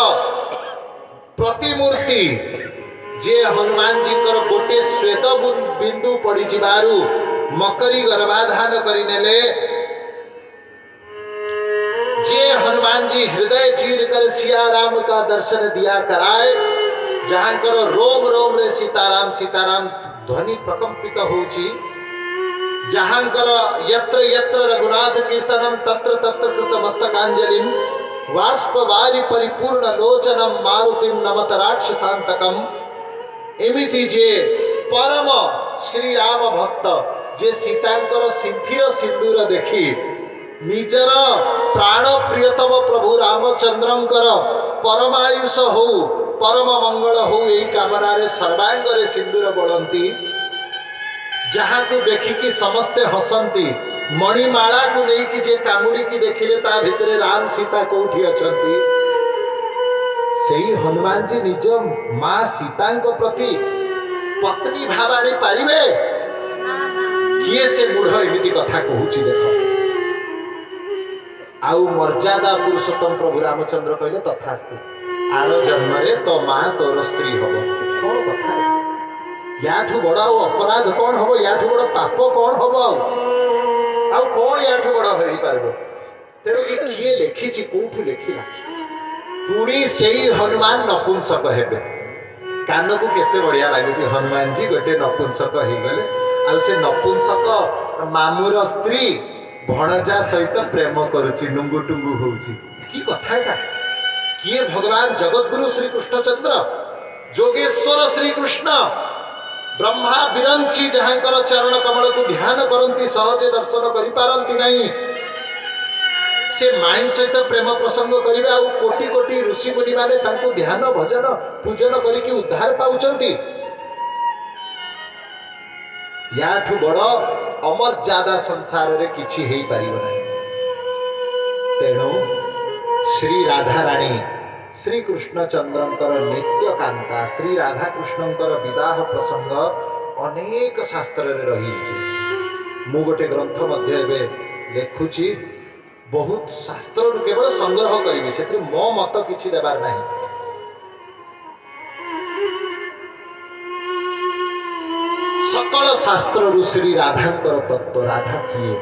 प्रतिमूर्ति जे हनुमान जी गोटे श्वेत बिंदु पड़ी जिबारु मकरी गर्भाधान करिनेले जे हनुमान जी हृदय चीर कर सिया राम का दर्शन दिया कराए जहां करो रोम रोम रे सीताराम ध्वनि प्रकंपित होची जहां करो यत्र यत्र रघुनाथ कीर्तनम तत्र तत्र कृत मस्तकांजलिम वाष्प वारी परिपूर्ण लोचनम मारुतिम नमत राक्षसांतकम एमिति जे परम श्री राम भक्त जे सीतांकर सिंथिर सिंदूर देखी निजर प्राण प्रियतम प्रभु रामचंद्रंकर परमायुष हो परम मंगल हो यही कामना रे सर्वांग रे सिंदूर बोलंती जहाँ को देखिकी समस्ते हसंती मणिमाला को लेकिन जे कामुड़ी की देखिले ता भितरे राम सीता कोठी अछंती सेही हनुमान जी निज माँ सीता प्रति पत्नी भाव आनी पारिबे किए से मूढ़ एमिति कथा कहूची देख आउ मर्यादा पुरुषोत्तम प्रभु रामचंद्र कहले तथास्तु आर जन्म रे तो माँ तोर स्त्री हबो कौन कथा याठू बड़ा अपराध कौन हम याठू बड़ा पाप कौन हम आउ कौन याठू बड़ा हो पार तेणु किए लिखी कौटू लिखला पुणी से हनुमान नपुंसक हेबे कान को केते बढ़िया लगुच हनुमान जी गोटे नपुंसक हो गले आ से नपुंसक मामूर स्त्री भणजा सहित प्रेम करुची नुंगु टुंगु होउची की कथा एटा किए भगवान जगतगुरु श्री कृष्णचंद्र जोगेश्वर श्री कृष्ण ब्रह्मा विरंची जहांकर चरण कमल को ध्यान करती सहजे दर्शन करि पारंती नहीं से माई सहित प्रेम प्रसंग करिवे आ कोटि कोटि ऋषि मुनि माने तांको ध्यान भजन पूजन करिकि उद्धार पाउचंती। याठू बड़ अमर्यादा संसार रे किछि हेई पारिबो नाही। तेणु श्री राधा रानी श्री कृष्णचंद्रंकर नित्य कांता श्री राधा कृष्णंकर विवाह प्रसंग अनेक शास्त्र रे रही। मु गोटे ग्रंथ मध्य एबे लेखुची, बहुत शास्त्र केवल संग्रह करी से मो मत किछि देबार नहीं। सकल शास्त्र श्री राधांकर तत्व राधा किए।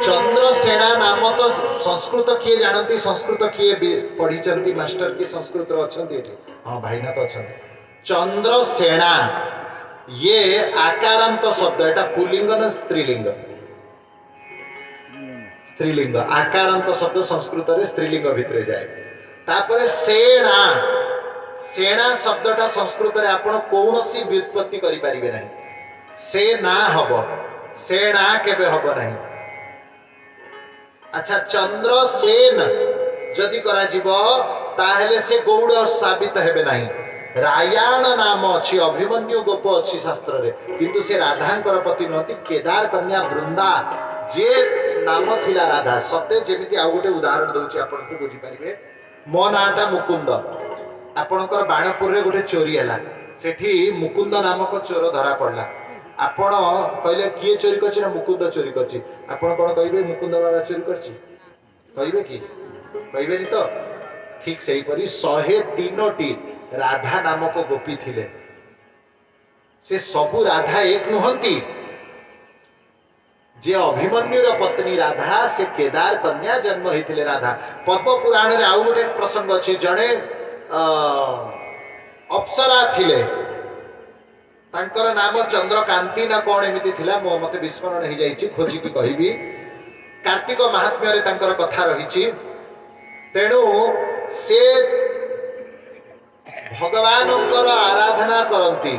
चंद्रसेना नाम तो संस्कृत किए जानती, संस्कृत किए पढ़ी चंती, मास्टर किए संस्कृत अच्छी। हाँ भाईना तो अच्छा। चंद्रसेना ये आकारांत शब्द, एटा पुल्लिंग ना स्त्रीलिंग? स्त्रीलिंग। आकारांत शब्द संस्कृत रे स्त्रीलिंग भितरे जाए। तापर सेना, सेना शब्दटा संस्कृत रे आपण कोनोसी व्युत्पत्ति करि परिबे नाही। से ना हबो, सेना केबे हबो नाही। अच्छा, चंद्रसेन जदि करा जीवो ताहेले से गौड़ साबित हेबे नाही। रायाण नाम अच्छी, अभिमन्यु गोप अच्छी शास्त्र रे, किंतु से राधांकर पति नहती, केदार कन्या वृंदा जे नाम थिला राधा। सते जेमिति आ गोटे उदाहरण दउची आपन को बुझी परिबे। मो नाटा मुकुंद, आपनकर बाणपुर रे गोटे चोरी हला, सेठी मुकुंद नामक चोर धरा पड़ला। आपण कहले किए चोरी करछि ना मुकुंद चोरी करछि, आपण कोन कहबे मुकुंद बाबा चोरी करछि? कहबे कि कहबेनी तो? ठीक सही परी 103टी राधा नामक गोपी थिले। से सबु राधा एक नुहंती। जे अभिमन्युर पत्नी राधा से केदार कन्या जन्म होइथिले राधा। पद्म पुराण रे आउ गोटे प्रसंग अछि, जणे अप्सरा थिले, तांकर नाम चंद्रकांती ना कोन एमिति थिला, मो मते विस्मरण हो जाइछि, खोजी कि कहिबी। कार्तिक महात्म्य रे तांकर कथा रहिछि। तेणु से भगवानंकर आराधना करती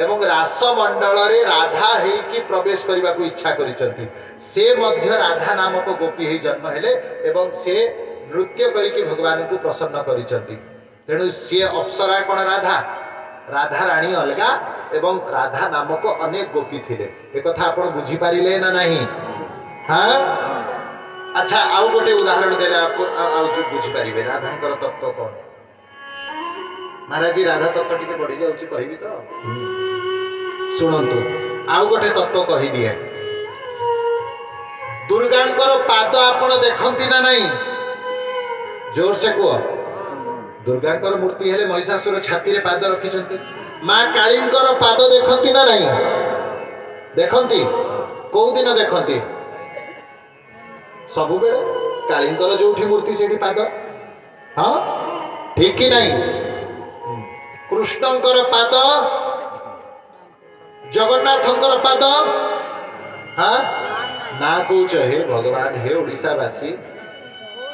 एवं रास मंडल रे राधा हेई कि प्रवेश करने को इच्छा करिसंती। से मध्य राधा नामक गोपी हे जन्म हेले एवं से नृत्य करिकि भगवान को प्रसन्न करिसंती। तेणु से अप्सरा कोन राधा, राधा रानी अलगा एवं राधा नामक अनेक गोपी थिले। एक कथा आपण बुझी पारिले ना नहीं? हाँ, अच्छा, आउ गोटे उदाहरण देले आपको आउ बुझी पारिबे राधांकर तत्व कोन। महाराज जी राधा तत्व टिके बढ़ी जाउची, कहबी तो शुणंतु। आउ गोटे तत्व कहि दिए। दुर्गांकर पाद आपण देखंती ना नहीं? जोर से कुह। दुर्गांकर मूर्ति हेले महिषासुर छाती रे पाद रखिसंती। मां कालींकर पाद देखंती ना नहीं? देखंती। को दिन देखंती? सबु बेले। कालींकर जोठी मूर्ति सेठी पाद। हाँ, ठीक कि नहीं? कृष्णंकर पाद, जगन्नाथंकर पाद, हाँ ना कौच हे भगवान हे ओडिशावासी।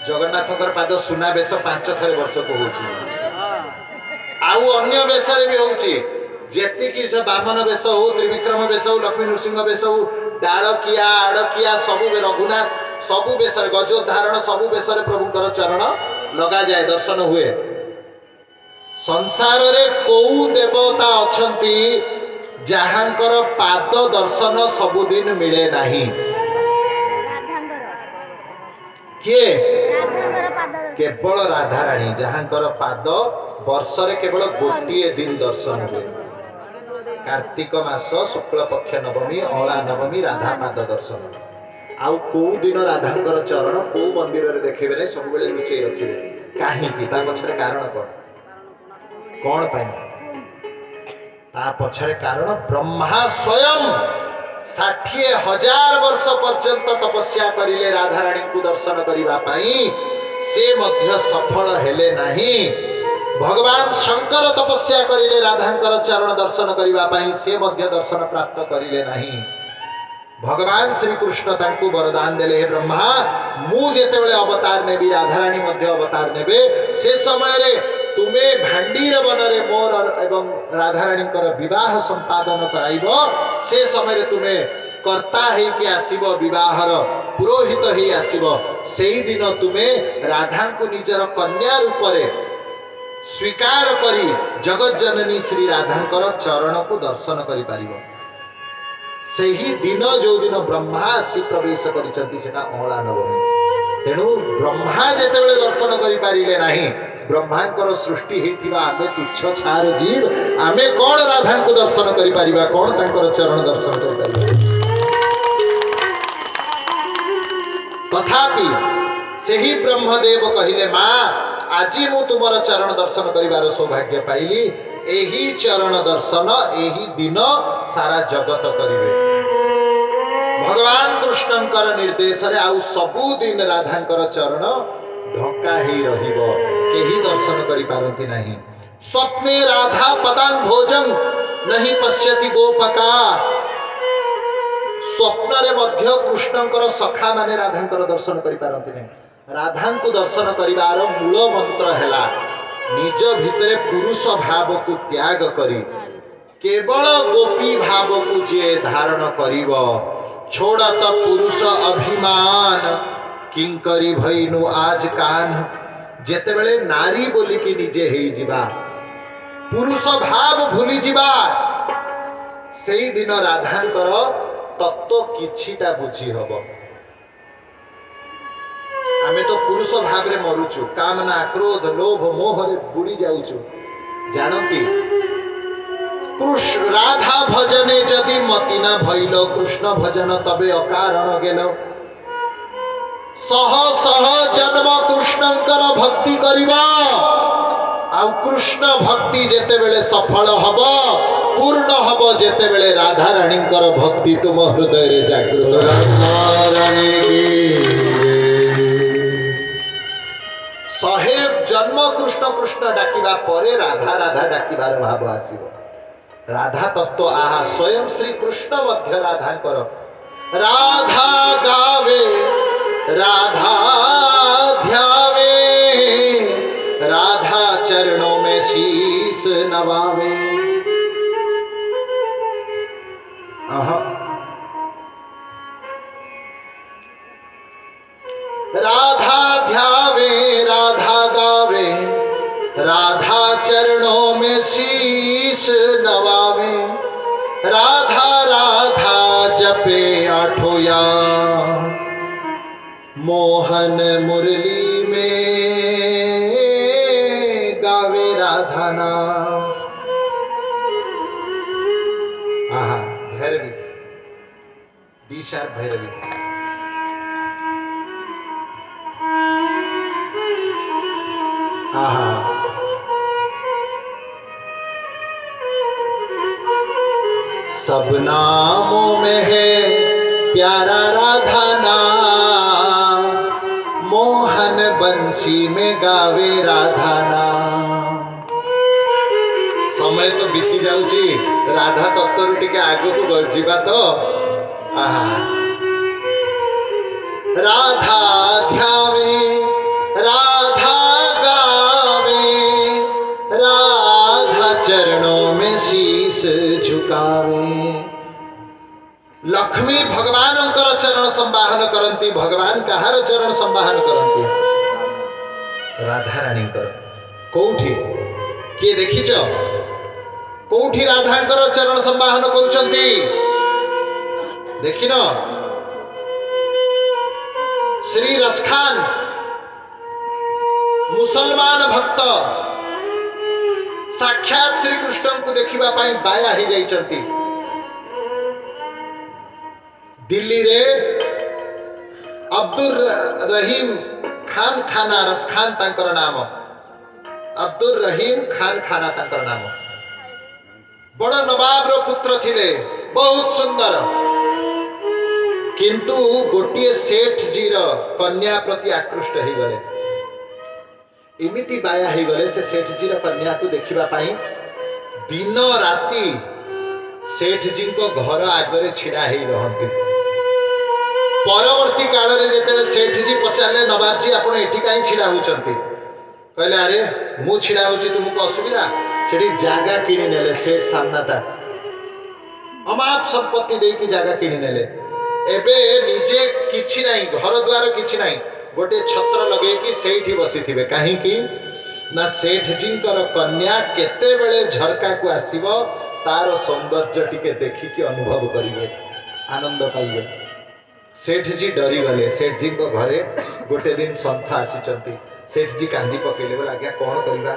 जगन्नाथंकर पाद सुना बेश 5 थर वर्ष को होची, आउ अन्य बेशरे भी होची। जेतिकी से बामन बेश हो, त्रिविक्रम बेश हो, लक्ष्मी नृसिंह बेश हो, डालकिया आड़किया सबु रघुनाथ सबु बेशरे, गजोद्धारण सबु बेशरे प्रभुंकर चरण लगा जाए, दर्शन हुए। संसार रे कोउ देवता अछंती जहांकर पाद दर्शन सबुदिन मिले नहीं? किए? केवल राधा रानी, जहांकर पाद वर्ष रे केवल गोटे दिन दर्शन हुए। कार्तिक मास शुक्ल पक्ष नवमी अला नवमी राधा पाद दर्शन। आउ को दिन राधांकर चरण को मंदिर रे देखिबे नै, सब बेले लुचै रखिबे। काहे कि ता पछरे कारण कोन पाई? ता पछरे कारण ब्रह्मा स्वयं 60,000 वर्ष पर्यंत तपस्या करिले राधा रानी को दर्शन करिबा पाई, से मध्य सफल हेले नाही। भगवान शंकर तपस्या करिले राधांकर चरण दर्शन करिबा पाई, से मध्य दर्शन प्राप्त करिले नाही। भगवान श्री कृष्ण तांकु वरदान देले, हे ब्रह्मा मु जेतेबेले अवतार नेबी, राधा रानी मध्य अवतार नेबे, से समय रे तुमे भांडीर बनरे मोर एवं राधा रानी विवाह संपादन कराइब। से समय रे तुमे कर्ता है आसीबो विवाहर पुरोहित ही आसीबो सेही दिन तुमे राधा को निजर कन्या रूप रे स्वीकार करी जगत जननी श्री राधांकर चरण को दर्शन करि पारिबो। सेही दिन जो दिन ब्रह्मा आसी प्रवेश करिसंती सेटा अहला नवमी। तेणु ब्रह्मा जेतेबेले दर्शन करि पारिले नाही ब्रह्मांकर सृष्टि हेतिबा आमे तुच्छ छार जीव आमे कोन राधा को दर्शन करि पारिबा कोन तांकर चरण दर्शन करि पारिबा। तथापि सेही ब्रह्मदेव कहिले मां आजी मु तुमर चरण दर्शन करिवार सौभाग्य पाइली एही चरण दर्शन एही दिन सारा जगत करिवे। भगवान कृष्णंकर निर्देश रे आउ सबु दिन राधांकर चरण ढका ही रहिबो केही दर्शन करि पारंती नाही। स्वप्ने राधा पदां भोजं नहीं पश्यति गोपका। स्वप्न रे मध्य कृष्णंकर सखा माने राधांकर दर्शन करि पारंती नाही। राधा को दर्शन करिवार मूल मंत्र हैला निज भितरे पुरुष भाव को त्याग करी केवल गोपी भाव को जे धारण करिव छोड़त पुरुष अभिमान किंकरी भइनु आज कान। जेते बेले नारी बोली कि निजे हेई जिबा पुरुष भाव भूली जिबा सेई दिन राधांकर तत्व किछिटा बुझी हबो। आमे तो पुरुष भाव रे मरुचु कामना क्रोध लोभ मोह रे बुड़ी जाउचु जानती। कृष्ण राधा भजने जदि मति न भइलो कृष्ण भजन तबे अकारण गेलो। सह सह जन्म कृष्णंकर भक्ति करिबा आ कृष्ण भक्ति जेते बेले सफल हबो पूर्ण हबो जेते बेले राधा रानींकर भक्ति तुम हृदय रे जागृत। राधा रानी की सहे जन्म कृष्ण कृष्ण डाकिबा परे राधा राधा डाकिबार भाव आसीबो। राधा तत्व आहा स्वयं श्री कृष्ण मध्य राधा कर राधा गावे राधा ध्यावे राधा चरणों में शीश नवावे। राधा ध्यावे राधा गावे राधा चरणों में शीश नवावे। राधा राधा जपे आठोया मोहन मुरली में गावे राधा नाम। आहा भैरवी डी शार्प भैरवी। सब नामों में है प्यारा राधा नाम मोहन बंसी में गावे राधा नाम। समय तो बीती जाउची राधा तत्व टिके आगु को जीवा तो आहा राधा ध्यावे राधा गावे राधा चरणों में शीश झुकावे। लक्ष्मी भगवान चरण संवाहन करती भगवान कहार चरण संवाहन करती राधा रानी कौठी किए देखिच कौठी राधांकर चरण संवाहन करुचंती देखिन श्री रसखान मुसलमान भक्त साक्षात श्री कृष्ण को देखिबा पाई बाया ही जाइचंती। दिल्ली रे अब्दुल रहीम खान खाना रसखान तांकर नाम अब्दुल रहीम खान खाना तांकर नाम बड़ नवाब रो पुत्र थिले बहुत सुंदर किंतु गोटे सेठ जी रो कन्या प्रति आकृष्ट हो गले इमिति बाया हो गले से सेठ जी रो कन्या को देखिबा पाई दिन राति सेठ जी को घर आगे छिड़ा ही रहती। परवर्ती काल रे जेते सेठ जी पचारे नवाब जी आपण एठी काई छिड़ा होचंती कहले अरे मु छिड़ा होची तुमको असुविधा सेठी जागा किनी नेले सेठ सामनाटा अमाप संपत्ति देकी जगह किणी नेले एबे निजे किछि नाही घर द्वार किछि नाही गोटे छत्र लगेकी सेठी बसिथिबे काहे कि ना सेठ जींकर कन्या केते बेले झरका को आसीबो तार सौंदर्य टिके देखिकी अनुभव करिवे आनंद पाइबे। सेठ जी डरी गले। सेठ जी को घरे गोटे दिन संथ आसीचंती। सेठ जी कांदी पकेले बोला आज्ञा कौन करिबा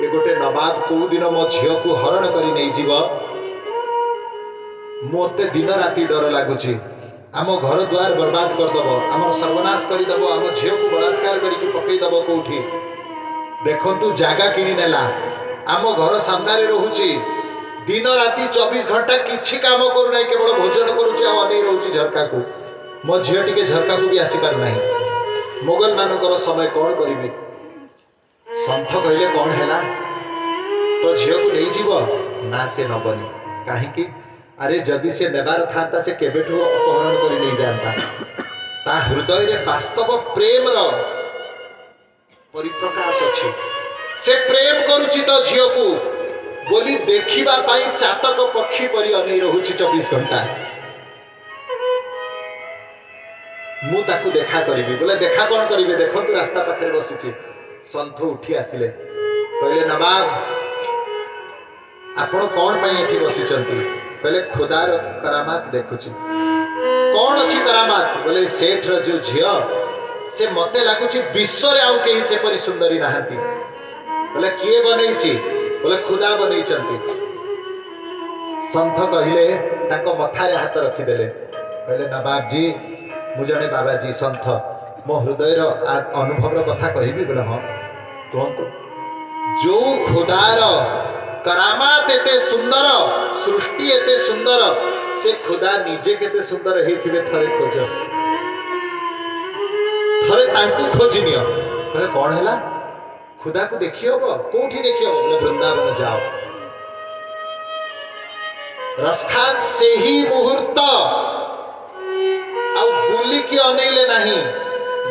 ये गोटे नवाब को दिन मो झियो को हरण करी नहीं जीव मोते दिन राति डर लगुची आम घर द्वार बर्बाद करदब आम सर्वनाश करदब आम झील को बलात्कार करके पकईदब कौटी देखु जगह किणी नेला आम घर सामने रोची दिन राति 24 घंटा किसी काम करूना केवल भोजन करुच्ची अनै रोची झरका को मो झील टिके झरका को भी आसी पार नहीं मोगल मानकर समय कौन करी संथ कहले कौन है तो झील को नहीं जीव ना से नबनी कहीं अरे जदि से नेबार था से केबेठू अपहरण करी नहीं जानता ता हृदय रे वास्तव प्रेम रो परिप्रकाश अछि से प्रेम करूची तो झियो को बोली देखिबा पाई चातक पक्षी परी अनै रहुची 24 घंटा मु ताकू देखा करिबी बोले देखा कौन करिवे देखंतु रास्ता पाखे बसिची संत उठी आसिले कहले नवाब आपण कौन पाई एठी बसिचंती पहले खुदार करामात देखुची कौन अच्छी करामात बोले सेठ रो जो झियो से मते लागुची विश्व रे आउ केही से परि सुंदरी नाहंती बोले किए बनैची बोले खुदा बनैचंती संत कहिले ताको मथारे हाथ रखी देले कहले नवाब जी मु जने बाबाजी संत मो हृदय रो अनुभव रो कथा कहिबी बोले हां कहंतु जो खुदार करामात एते सुंदर सृष्टि एते सुंदर से खुदा निजे केते सुंदर हेथिबे थरे खोज थरे तांकु खोजी नियो कहले कौन हैला खुदा को देखियो कोठी देखियो बोले वृंदावन जाओ रसखान से ही मुहूर्त आउ बुली की अनैले नहीं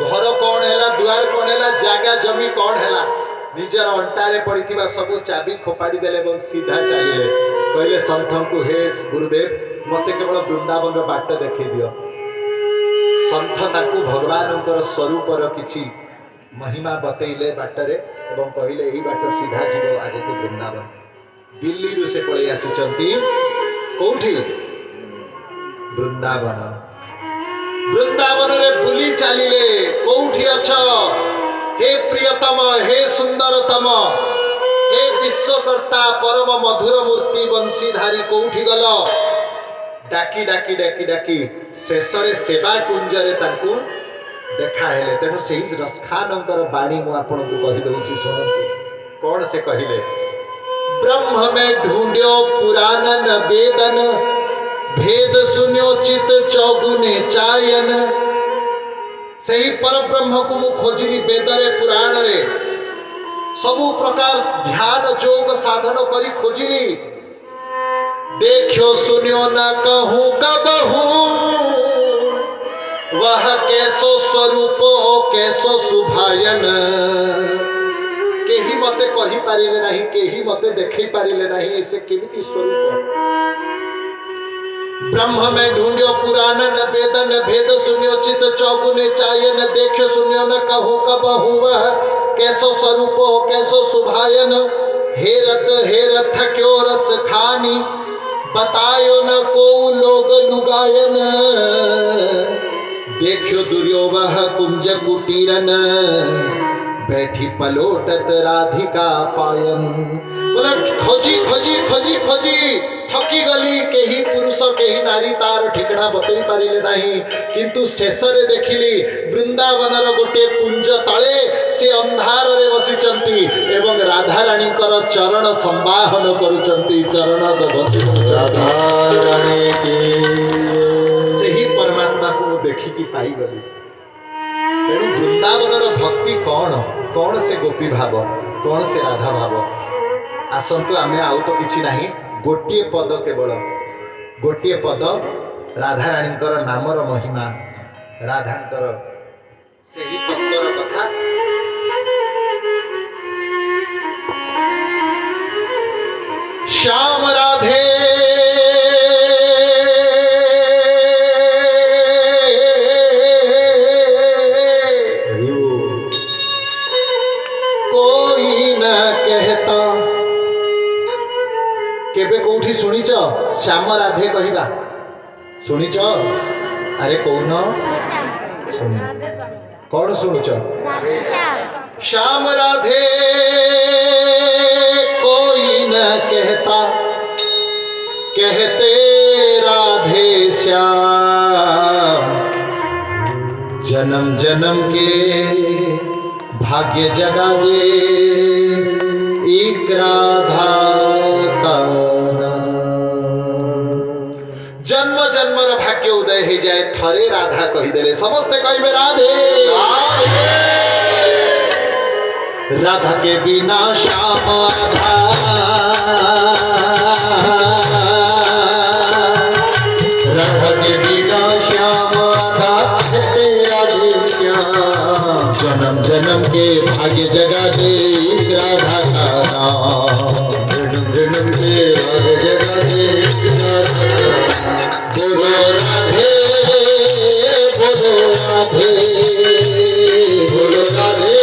घर कौन हैला द्वार कौन हैला जागा जमी कौन हैला निजर अंटारे पड़िथिबा सबु चाबी खोपाड़ी देले ଏବଂ सीधा चलिले कहले संत को हे गुरुदेव मते केवल वृंदावन रो बाट देखि दियो संत ताकू भगवानंकर स्वरूप रो किछि महिमा बतैले बाटरे एवं कहले एही बाट सीधा जीव आगे को वृंदावन दिल्ली रो से पळै आसीचंती कोठी वृंदावन वृंदावन रे बुली चलिले कोठी अछ हे प्रियतम हे सुंदरतम हे विश्वकर्ता परम मधुर मूर्ति बंशीधारी कोठी गल डाकी डाकी डाकी डाकी शेष रे सेवा कुंजरे तांकू देखा हेले तेणु से रसखानंकर बाणी मु आपन को कहि दउची सुनंतु कौन से कहिले ब्रह्म में ढूंढ्यो पुराणन वेदन भेद सुन्यो चित चौगुने चायन सही पर ब्रह्म को मु खोजिली वेदरे पुराण रे सबु प्रकार ध्यान योग साधन करी खोजिली देखो सुनियो ना कहूं कबहू वह कैसो स्वरूप हो कैसो सुभायन केही मते कहि पारिले नहीं केही मते देखै पारिले नहीं ऐसे केमिति स्वरूप ब्रह्म में ढूंढ्यो पुराणन वेदन भेद सुन्यो चित चौगुने चायन देखो सुन्यो न कहूं कबहू वह कैसो स्वरूप हो कैसो सुभायन हे रथ क्यों रस खानी बतायो न को लोग लुगायन देखो दुर्यो वह कुंज कुटीरन बैठी पलोटत राधिका पायन बोला खोजी खोजी खोजी खोजी थकी गली केही पुरुष केही नारी तार ठिकना बतई पारिले नहीं किंतु शेष रे देखिली वृंदावन रो गोटे कुंज तळे से अंधार रे बसिचंती एवं राधा रानी कर चरण संवाहन करूचंती चरण बसी राधा रानी के सही परमात्मा को देखि की पाई गली तेणु वृंदावन रो भक्ति कौन से गोपी भाव कौन से राधा भाव आसंतु आमे आउ तो किछि नाही गोटिए पद केवल गोटिए पद राधा रानी नामर महिमा राधांकर सही तत्वर कथा श्याम राधे श्याम राधे कहवा शुणिच अरे कौन कौन शुणुच श्याम राधे कोई न कहता कहते राधे श्याम जन्म जन्म के भाग्य जगा दे एक राधा का जन्म जन्मर भाग्य उदय हो जाए थरे राधा कहीदेले समस्ते कहबे राधे राधा के बिना श्याम आधा राधा के बिना श्याम आधा राधे श्याम जन्म जन्म के भाग्य जगा दे राधा का नाम जन्म जन्म के भाग्य जगा दे राधा का बोलो राधे बोलो राधे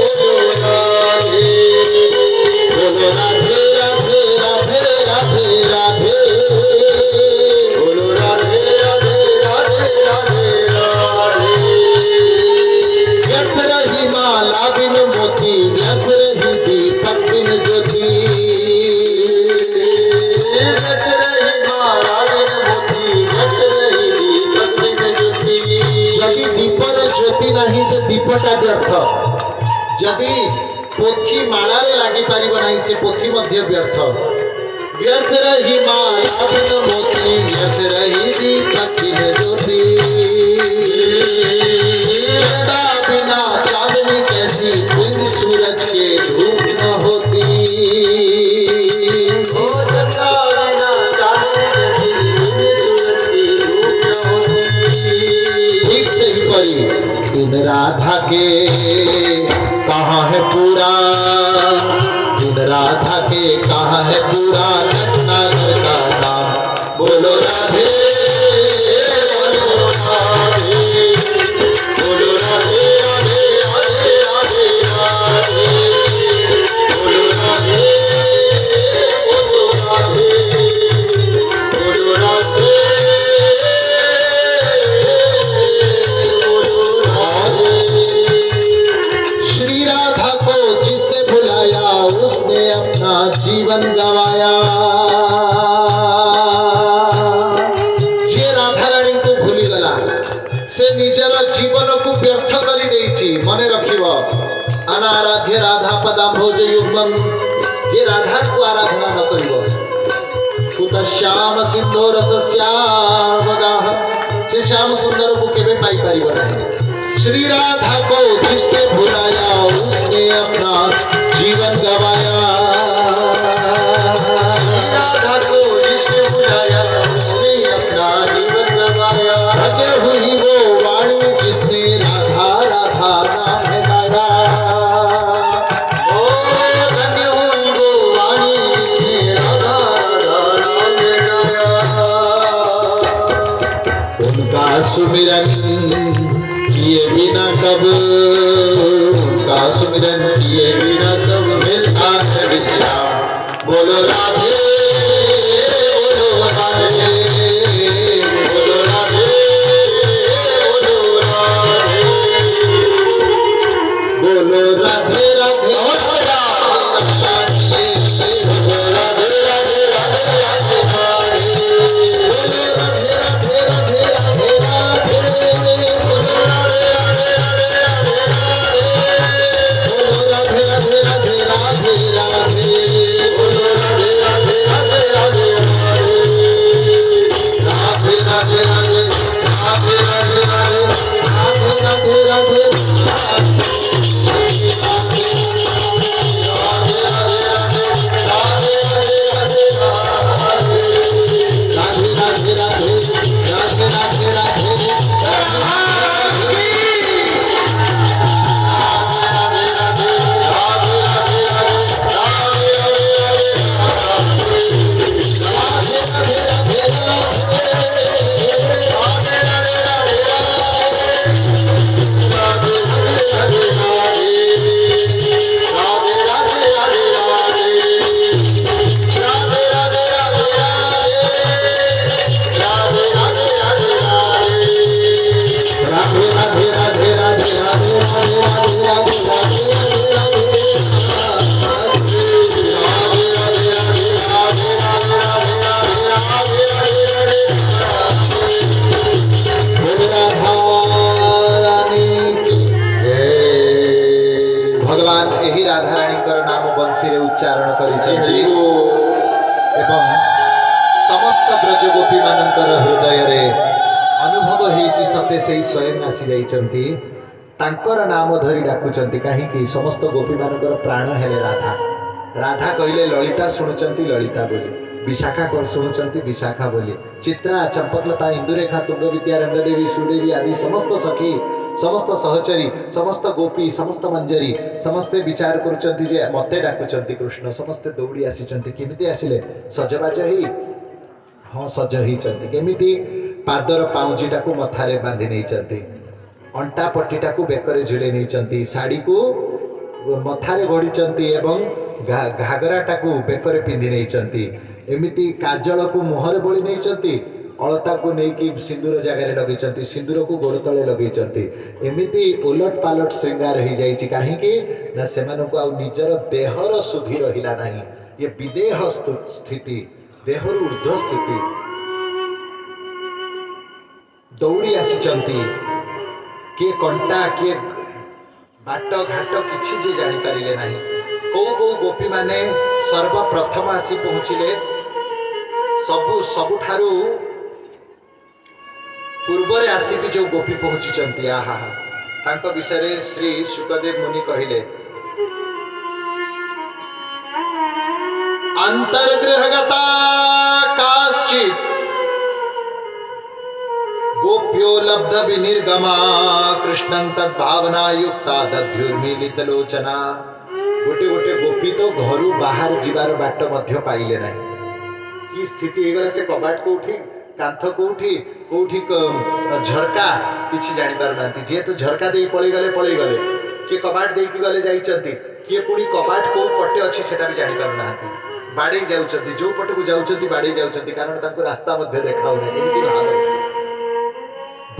बोलो राधे बोलो राधे राधे राधे राधे राधे बोलो राधे राधे राधे राधे राधे व्यर्थ रही माला बिन मोती व्यर्थ रही दीपक बिन ज्योति व्यर्थ रही माला बिन मोती व्यर्थ रही दीपक बिन ज्योति यदि दीपर ज्योति नहीं से दीपटा व्यर्थ जदि पोथी मालारे लागी पारिबो नहीं से पोथी मध्य व्यर्थ व्यर्थ रही माला बिन मोती व्यर्थ रही दीपक बिन ज्योति चंदा बिना चांदनी कैसी बिन सूरज के धूप न होती ओ चंदा बिना चांदनी कैसी बिन सूरज की धूप न होती ठीक सही परी दिन राधा के कहाँ है पूरा दिन राधा के कहाँ है पूरा नटनागर का नाम बोलो राधे बोलो राधे बोलो राधे राधे राधे राधे राधे बोलो राधे बोलो राधे बोलो राधे बोलो राधे श्री राधा को जिसने भुलाया उसने अपना जीवन गवाया जे राधा रानी को भूली गला से निजर जीवन को व्यर्थ करी देइछि मने रखिबो अनाराध्य राधा पदाम्भोज युग्मं जे राधा को आराधना न करिबो कुत श्याम सिंधो रस श्याम गाह से श्याम सुंदर को केबे पाई परिबो नहीं श्री राधा को जिसने भुलाया उसने अपना जीवन गवाया श्री राधा को जिसने भुलाया उसने अपना जीवन गवाया धन्य हुई वो वाणी जिसने राधा राधा नाम गाया ओ धन्य हुई वो वाणी जिसने राधा राधा नाम गाया उनका सुमिरन किए बिना कब उनका सुमिरन किए बिना कब मिलता है विश्राम बोलो राधे बोलो राधे बोलो राधे बोलो राधे बोलो राधे राधे से स्वयं आसी जाइछन्ति तांकर नाम धरी डाकुचन्ति कहीं समस्त गोपी मानकर प्राण हेले राधा राधा कहले ललिता शुणुचन्ति ललिता बोली विशाखा को शुणुचन्ति विशाखा बोली चित्रा चंपकलता इंदुरेखा तुंग विद्या रंगदेवी सुदेवी आदि समस्त सखी समस्त सहचरी समस्त गोपी समस्त मंजरी समस्ते विचार करुचन्ति जे मते डाकुचन्ति कृष्ण समस्ते दौड़ी आसीचन्ति केमिति आसिले सजबाज ही हाँ सज होती केमिति पादर पाउंजीटा को मथारे बांधि नहीं अंटा पट्टीटा को बेकरे झुले नहीं शाड़ी को मथारे घोड़ी एवं घागराटा को बेकरे पिंधि नहीं एमिति काजल को मुहरे बोली नहीं अलता को लेकिन सिंदूर जगार लगे सिंदूर को गोड़ तले लगे एमिति उलट पालट श्रृंगार हो जाइए कहीं से निजर देहर सुधि रहा ना ये विदेह स्थिति देहर ऊर्ध्व स्थिति दौड़ी आसीचंती किए कंटा किए बाट घाट किछि जे जानी पारिले नाही को गोपी माने सर्वप्रथम आसी पहुँचिले सबुठारू पूर्वरे आसिकी जो गोपी पहुँची आहा तांको विषय श्री शुकदेव मुनि कहिले अंतर्गृहगता काश्चित् गोप्यो लब्ध विनिर्गमा कृष्णं तद्भावना युक्ता दध्युर्मीलित लोचना गोटे गोटे गोपी तो घरु बाहर जीवार बाट मध्य पाइले नहीं की स्थिति हेगला से कबाट कोठी कांथ कोठी कोठी झरका किछि जानि पार नांती जे तो झरका देई पळै गले के कबाट देई की गले जाइचंती किए पुणी कबाट को पटे अछि सेटा भी जानि पार नांती बाड़ी जाउचंती जो पटे को जाउचंती बाड़ी जाउचंती कारण तांको रास्ता मध्य देखाउ नै एमिति भाव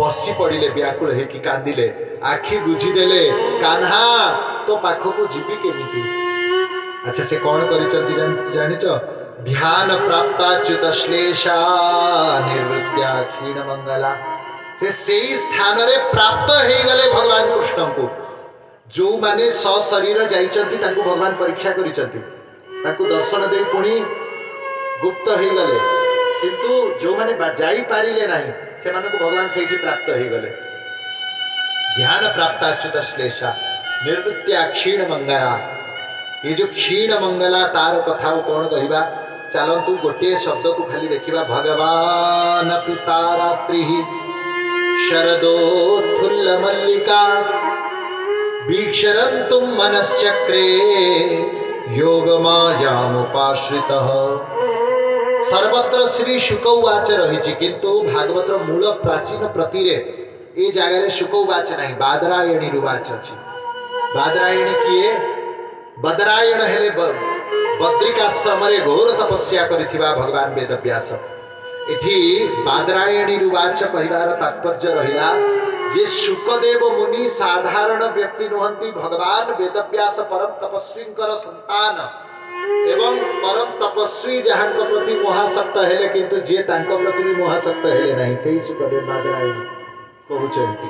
बसी पड़िले व्याकुल हे कि कांदिले आखि बुझी देले कान्हा तो पाखो को जीवी केमिति अच्छा से कौन करिचंती जानिचो ध्यान प्राप्ताच्युत श्लेषा निर्वृत्या क्षीण मंगला से स्थान रे प्राप्त हे गले भगवान कृष्ण को जो माने सशरीर जाइचंती तांको भगवान परीक्षा करिचंती तांको दर्शन दे पुणी गुप्त हे गले किंतु जो माने जाई पारिले नाही से माने को भगवान सेठी प्राप्त हे गले ध्यान प्राप्ताच्युत श्लेषा निर्वृत्या क्षीण मंगला ये जो क्षीण मंगला तार कथा कौन कहवा चलतु गोटे शब्द को खाली देखा भगवान पिता रात्रि शरदोत्फुल्ल मल्लिका वीक्षरन्तुं मनश्चक्रे योगमायामुपाश्रितः सर्वत्र श्री शुकौवाच रही किंतु भागवतर मूल प्राचीन प्रतिरे ए जगह शुकौवाच नहीं बादरायणी रुवाच अछि बादरायणी किए बदरायण हेले बद्रिकाश्रम रे घोर तपस्या करिथिबा भगवान वेदव्यास एठी बादरायणी रुवाच कहिबार तात्पर्य रहिला जे शुकदेव मुनि साधारण व्यक्ति नुहंती भगवान वेदव्यास परम तपस्वींकर संतान एवं परम तपस्वी जहां प्रति महाशक्त हेले किंतु जे तांको प्रति भी महाशक्त हेले नहीं सही शुकदेव बादरायणी कहउचंती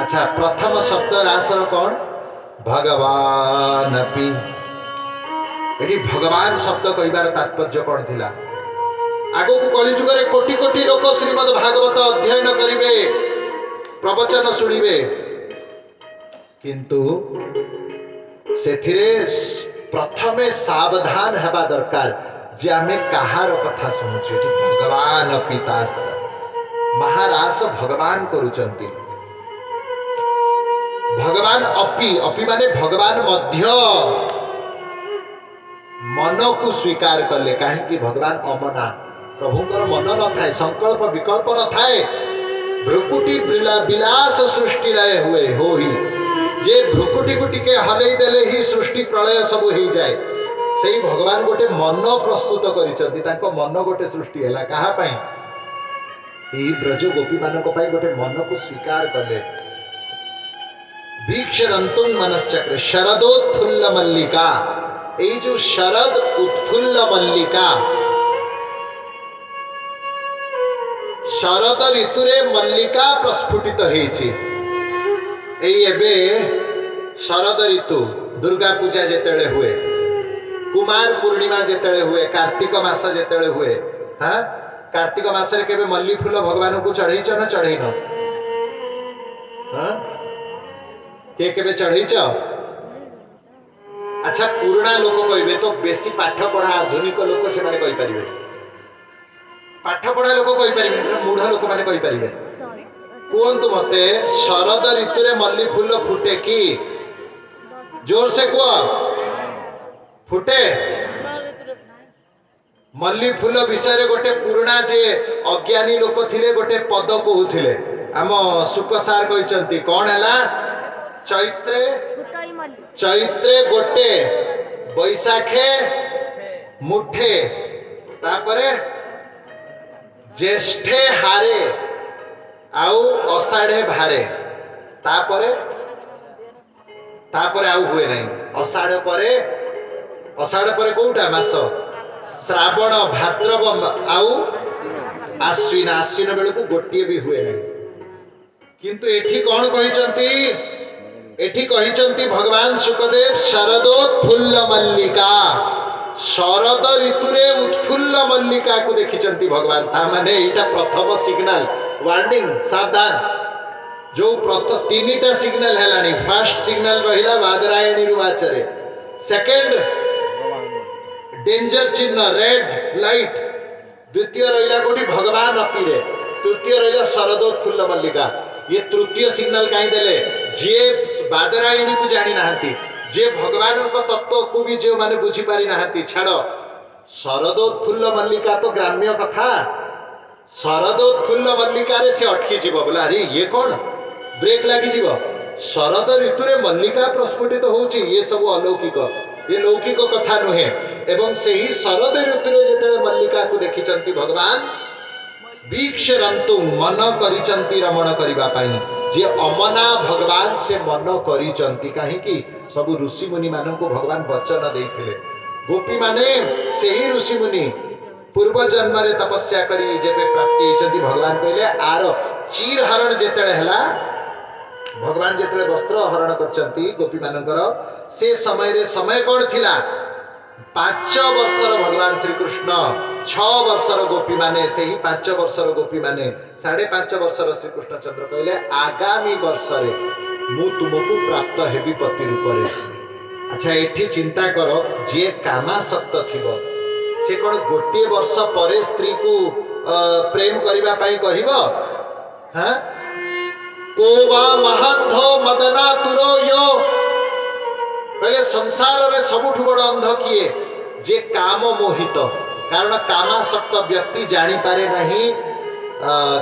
अच्छा प्रथम शब्द रासर कौन भगवान अपि एटी भगवान शब्द कहिबार तात्पर्य कौन थिला आगो को कलिजुग रे कोटि कोटि लोक श्रीमद् भागवत अध्ययन करिवे प्रवचन सुनिवे किंतु सेथिरे प्रथमे सावधान हेबा दरकार जे आमे कहार कथा सुनुछु एटी भगवान पिता महारास भगवान करूचंती भगवान अपि अपि माने भगवान मध्य मन को स्वीकार कले कहीं भगवान अमना प्रभुंकर मन न थाए संकल्प विकल्प न थाए भ्रुकुटी विलास सृष्टि लय हुए हो ही जे भ्रुकुटी को टिके हलई देले ही सृष्टि प्रलय सब हो जाए सही भगवान गोटे मन प्रस्तुत करिसंती तांको मन गोटे सृष्टि हैला कहा पई एही ब्रज गोपी मानक पई गोटे मन को स्वीकार कले वीक्षरन्तुं मनश्चक्रे शरदोत्फुल्ल मल्लिका ए जो शरद उत्फुल्ल मल्लिका शरद ऋतुरे मल्लिका प्रस्फुटित हेछि एबे शरद ऋतु दुर्गा पूजा जेतेले हुए कुमार पूर्णिमा जेतेले हुए कार्तिक मास जेतेले हुए हाँ कार्तिक मास रे केबे मल्ली फूल भगवान को चढ़ैछ न चढ़ैन हाँ के केबे चढ़ईच अच्छा पुराणा लोक कहबे तो बेसी पाठ पढ़ा आधुनिक लोक से माने कहि परिबे पाठ पढ़ा लोक कहि परिबे मूढ़ लोक माने कहि परिबे कुहतु मते शरद ऋतु रे मल्ली फूल फुटे कि जोर से कुह फुटे मल्ली फूल विषय रे गोटे पुराणा जे अज्ञानी लोक थिले गोटे पद कहूथिले आम सुक सार कहिसंती कोन हैला चैत्रे गोटे बैसाखे मुठे तापरे ज्येष्ठे हारे आउ अषाढ़े भारे तापरे आउ हुए नहीं अषाढ़ परे कोउटा मास श्रावण भाद्रव आउ आश्विन बेलू गोटे भी हुए नहीं किंतु एठी कौन कहिचंती भगवान सुखदेव शरदोत्फुल्ल मल्लिका शरद ऋतु रे उत्फुल्ल मल्लिका को देखिचंती भगवान ता माने एटा प्रथम सिग्नल वार्निंग सावधान जो तीनिटा सिग्नल हैलानी फर्स्ट सिग्नल रहिला वादरायणी रुवाचरे सेकंड डेंजर चिन्ह रेड लाइट द्वितीय रहिला कोठी भगवान अपीरे तृतीय रहिला शरदोत्फुल्ल मल्लिका ये तृतीय सिग्नल कहीं देले जे बादरायणी को जानी नाहंती जे भगवान को तत्व को भी जो माने बुझी पारी नाहंती छाड़ो शरदोत्फुल्ल मल्लिका तो ग्राम्य कथा शरदोत्फुल्ल मल्लिका रे से अटकी जीव बोला अरे ये कौन ब्रेक लागी जीव शरद ऋतु रे मल्लिका प्रस्फुटित होउची ये सब अलौकिक ये लौकिक कथा नुहे एवं से ही शरद ऋतु रे जेते मल्लिका को देखिचंती भगवान वीक्षरंतु मन करिचंती रमण करिबा पाई जे अमना भगवान से मन करिचंती काहे कि सब ऋषि मुनि मानन को भगवान वचन देइथिले गोपी माने से ही ऋषि मुनि पूर्व जन्म रे तपस्या करी जेबे प्राप्ति होइचंती भगवान कहले आर चीर हरण जेतेले हला भगवान जेतेले वस्त्र हरण करचंती गोपी मानकर से समय कौन थिला 5 वर्षर भगवान श्री कृष्ण 6 वर्षर गोपी माने से ही 5 वर्षर गोपी माने 5.5 वर्षर श्री कृष्ण चंद्र कहले आगामी वर्ष रे मु तुमको प्राप्त हेबी पति रूप रे अच्छा एठी चिंता करो जे कामासक्त थिबो से कोन गोटे वर्ष परे स्त्री को प्रेम करिबा पई कहिबो हां कोवा महांध मदना तुरो यो पहले संसार रे सबुठु बड़ अंध किए जे काम मोहित कारण कामासक्त व्यक्ति जानी पारे नहीं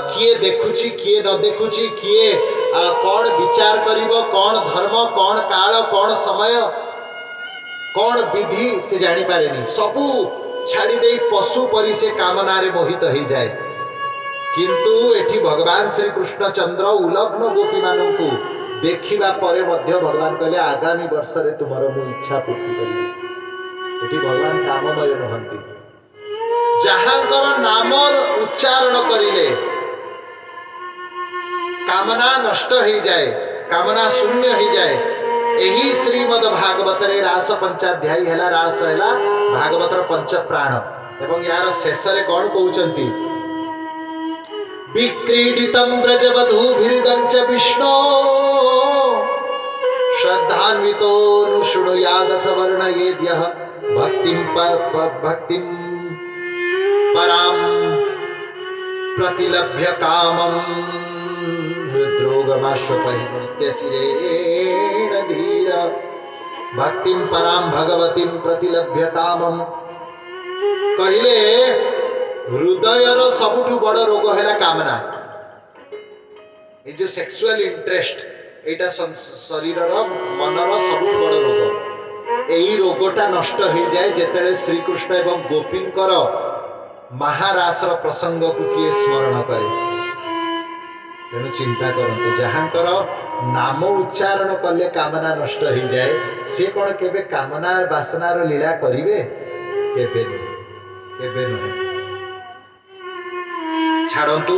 किए देखुची किए न देखुची किए कौन विचार करिवो कौन धर्म कौन काल कौन समय कौन विधि से जानी पारे नहीं सबू छाड़ी दे पशु परी से कामना रे मोहित हो जाए किंतु एठी भगवान श्री कृष्ण चंद्र उलग्न गोपी मानन को देखिबा परे मध्य भगवान कहले आगामी वर्ष रे तुमरो मु इच्छा पूर्ति करिबे एठी भगवान काममय रहंती जहांकर नामर उच्चारण करिले कामना नष्ट हो जाए कामना शून्य हो जाए यही श्रीमद भागवत रे रास पंचाध्यायी हैला रास हैला भागवतर पंच प्राण एवं यार शेष रे कोन कहउचंती विक्रीडितं ब्रजवधूभिरिदं च विष्णो श्रद्धान्वितो नुशृणुयादथ वर्णयेद्यः भक्तिं परां प्रतिलभ्य कामं हृद्रोगमाश्वपहित्यचिरेण धीर भक्तिं परां भगवतीं प्रतिलभ्य कामं कहले हृदयर सबुठु बड़ रोग है कामना ये जो सेक्सुअल इंटरेस्ट एटा शरीर मनर सबुठु बड़ रोग यही रोगटा नष्ट हो जाए जेतेले श्री कृष्ण एवं गोपींकर महारासर प्रसंग को किए स्मरण करे तेणु चिंता करते जहांकर नाम उच्चारण कले कामना नष्ट हो जाए सी कौन केबे कामना वासनार लीला करिवे केबे नुहे छाड़ू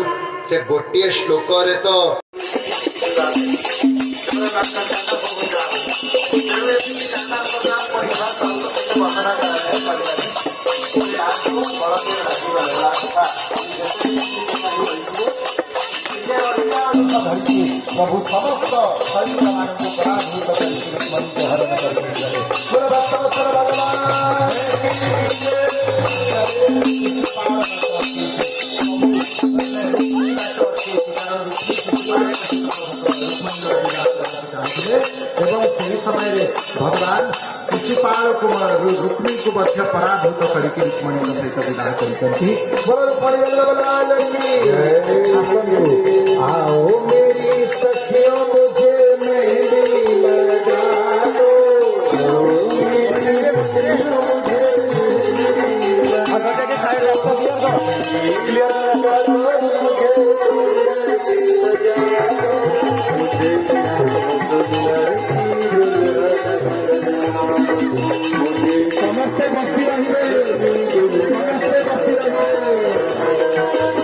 से गोटे श्लोक रे तो धरती प्रभु समस्त शरीर मानव पराभूत मन को हरण करके बोलो भक्तवत्सल भगवान एवं से समय भगवान शिशुपाल को रुक्मी को मध्य पराभूत करके रुक्मणी सहित विवाह करती आओ मेरी सखियों मुझे मेहंदी लगा दो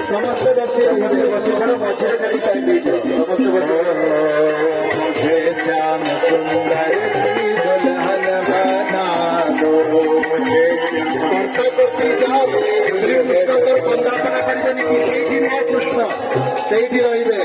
समस्ते बसी रहिए समस्ते बसी रहिए मुझे श्याम सुंदर दुल्हन बना दो मुझे श्रीकृष्णकर वंदापना करते ସେଇଠି ନୁହଁ କୃଷ୍ଣ ସେଇଠି ରହିବେ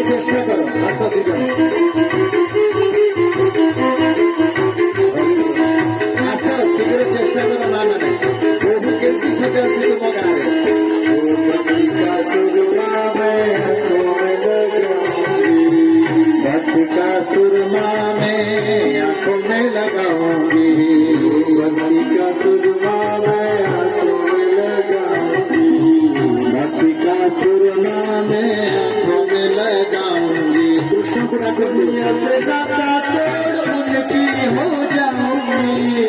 चेष्टा करो आस आस शीघ्र चेष्टा करो ना मैंने प्रभु केमती सजाती तुम गाँव का सुरमा में आंखों में लगाऊंगी भक्ति का सुरमा में आंखों में लगाऊंगी भक्ति का सुरमा में आंखों में लगाऊंगी कृष्ण को दुनिया से दाता तोड़ उनकी हो जाऊंगी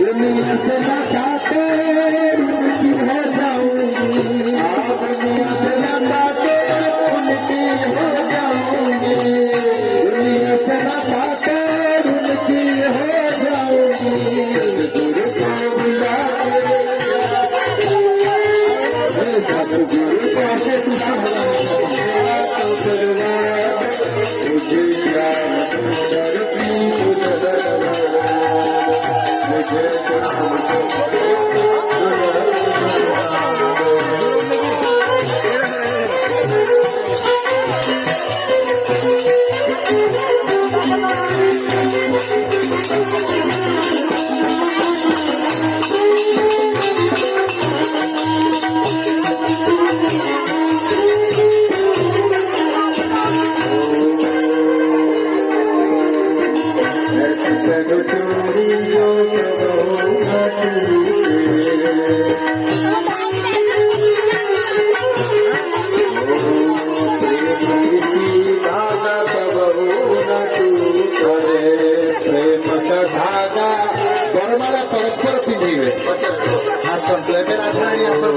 दुनिया से दाता तोड़ उनकी हो जाऊंगी दुनिया से दाता तोड़ उनकी हो जाऊंगी दुनिया से दाता तोड़ उनकी हो जाऊंगी गुरु को बुला सतगुरु को से परस्पर पिंधे आसन राधाराणी आसन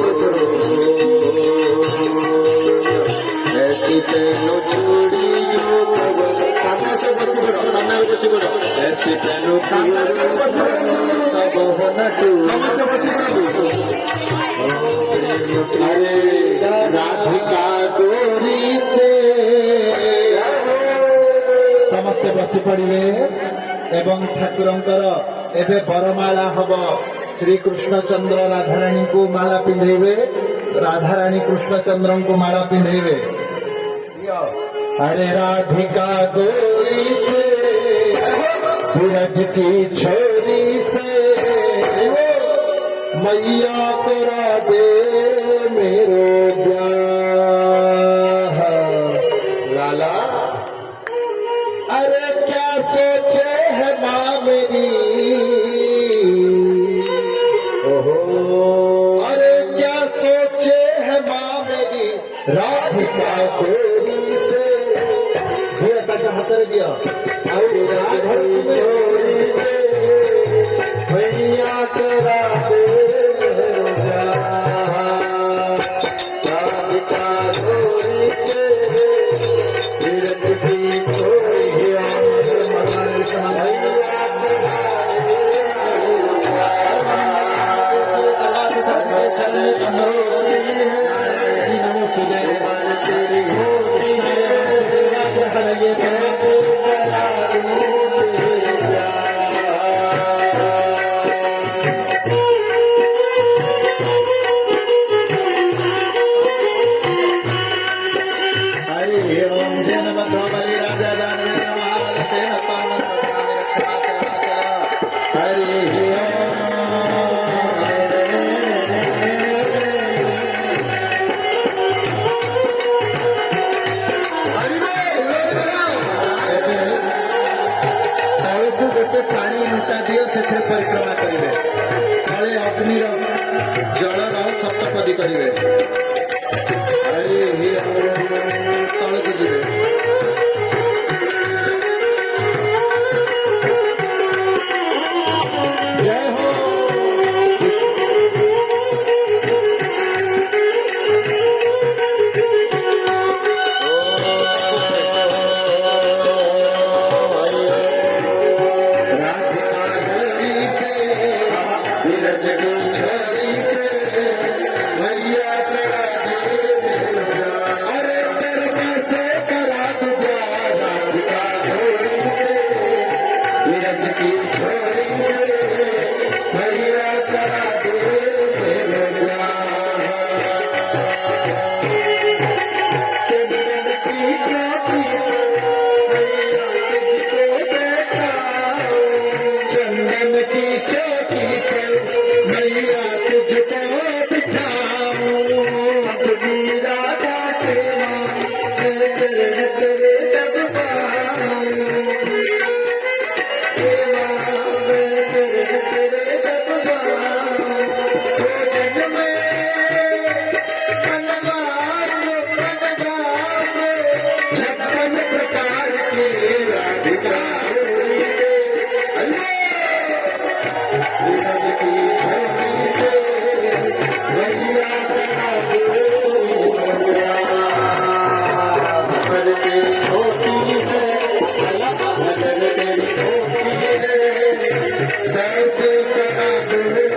ऐसी तेनो चूड़ियों कान्हा से बसी पड़ो कान्हा में बसी पड़ो ऐसी तेनो अरे राधिका गोरी से समस्ते बसी पड़े एवं ठाकुरंकर एबे बरमाला हब श्रीकृष्ण चंद्र राधाराणी को माला पिंधेबे राधाराणी कृष्ण चंद्र को माला पिंधेबे अरे राधिका गोरी से ब्रज की छोरी से मैया करा दे मेरो ब्याह लाला अरे क्या सोचे है माँ मेरी ओहो अरे क्या सोचे है माँ मेरी राधिका गोरी से भैया तक हतर गया राधा गोरी से भैया करा दे हरि तलू गोटे पानी लुटा दियो से परिक्रमा करेंगे तले अग्निर जलर सप्तपदी करेंगे हरि तलू जी जय हो चंदन की चोटी पर मैया तुझको बिठाऊं अपनी राधा से मैं चरण तेरे तब पाऊं हे माँ मैं चरण तेरे तब पाऊं भोजन में मनवार में 56 प्रकार के राधिका सूरज की छोटी से मैया भगत तेरी छोटी है भगत तेरी छोटी है कैसे करा दूँ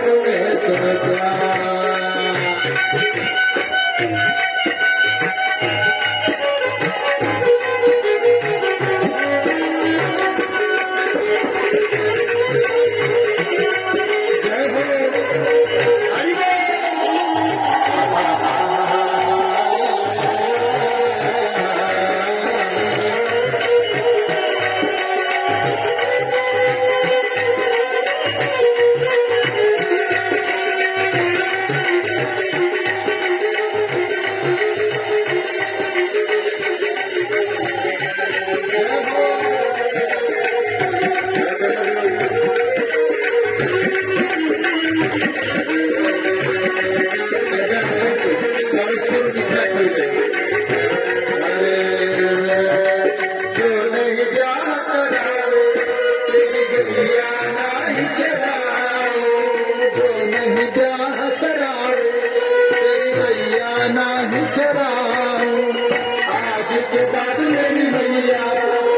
आज के बाद मेरी मैया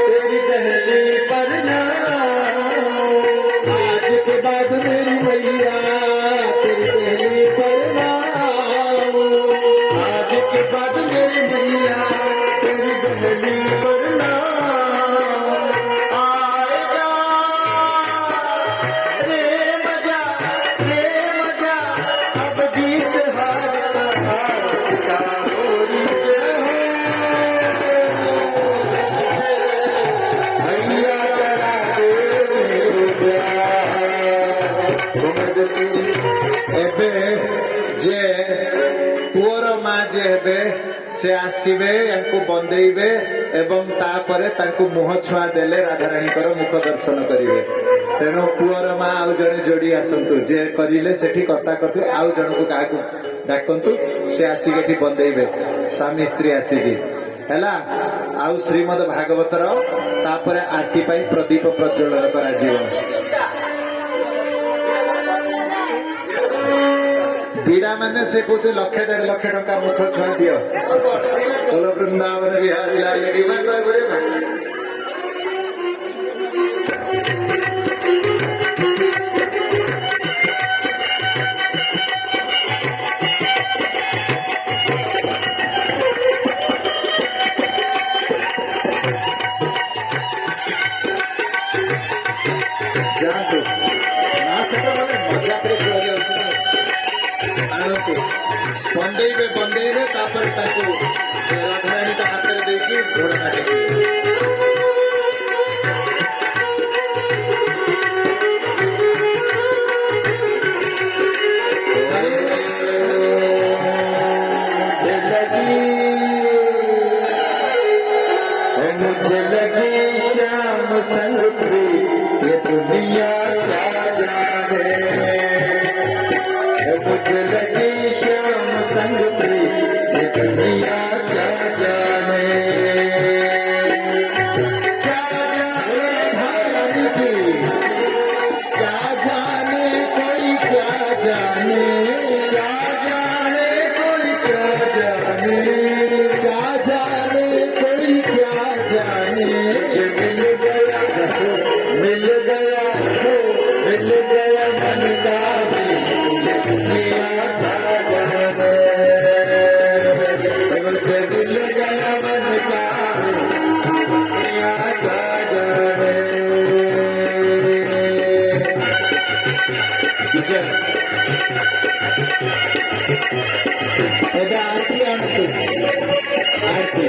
तेरी दहली पर ना आज के बाद मेरी मैया तेरी दहली पर ना आज के बाद मेरी मैया तेरी दहली पर ना आएगा रे मजा अब जीत हार का होरी भैया करा एबे जे पुअर माँ जे हेबे से आसवे या बंदेबे एवं तापरे तांकु मुह छुआ देले राधाराणी मुख दर्शन करेंगे तेणु पुअर माँ आउ जड़े जोड़ी आसतु जे करिले सेठी कर्ता करते आउ जन को क्या डाकतु से आसिक बंदेबे स्वामी स्त्री आसिकी है आउ श्रीमद भागवतर तापरे आरती पाई प्रदीप प्रज्वलन करा बीड़ा मैंने से कुछ 1.5 टका मुख छुआ दियो बोलो वृंदावन बिहारी लाल की जानतु ना सेटा माने मजा करे दिया जाउछ आणतु बंदेबे तापर ताको राधाराणी का हाथ रे देकी घोड़ा काटे दुनिया क्या जाने मुझे लगी श्याम संग प्रीत ये दुनिया क्या जाने क्या जाने धारानी की क्या जाने कोई क्या जाने क्या जाने कोई क्या जाने क्या जाने कोई क्या जाने ये मिल गया मिल गया मिल गया मन का भी ये दुनिया का जाने मुझे मिल गया मन का भी दुनिया का जाने आरती आरती आरती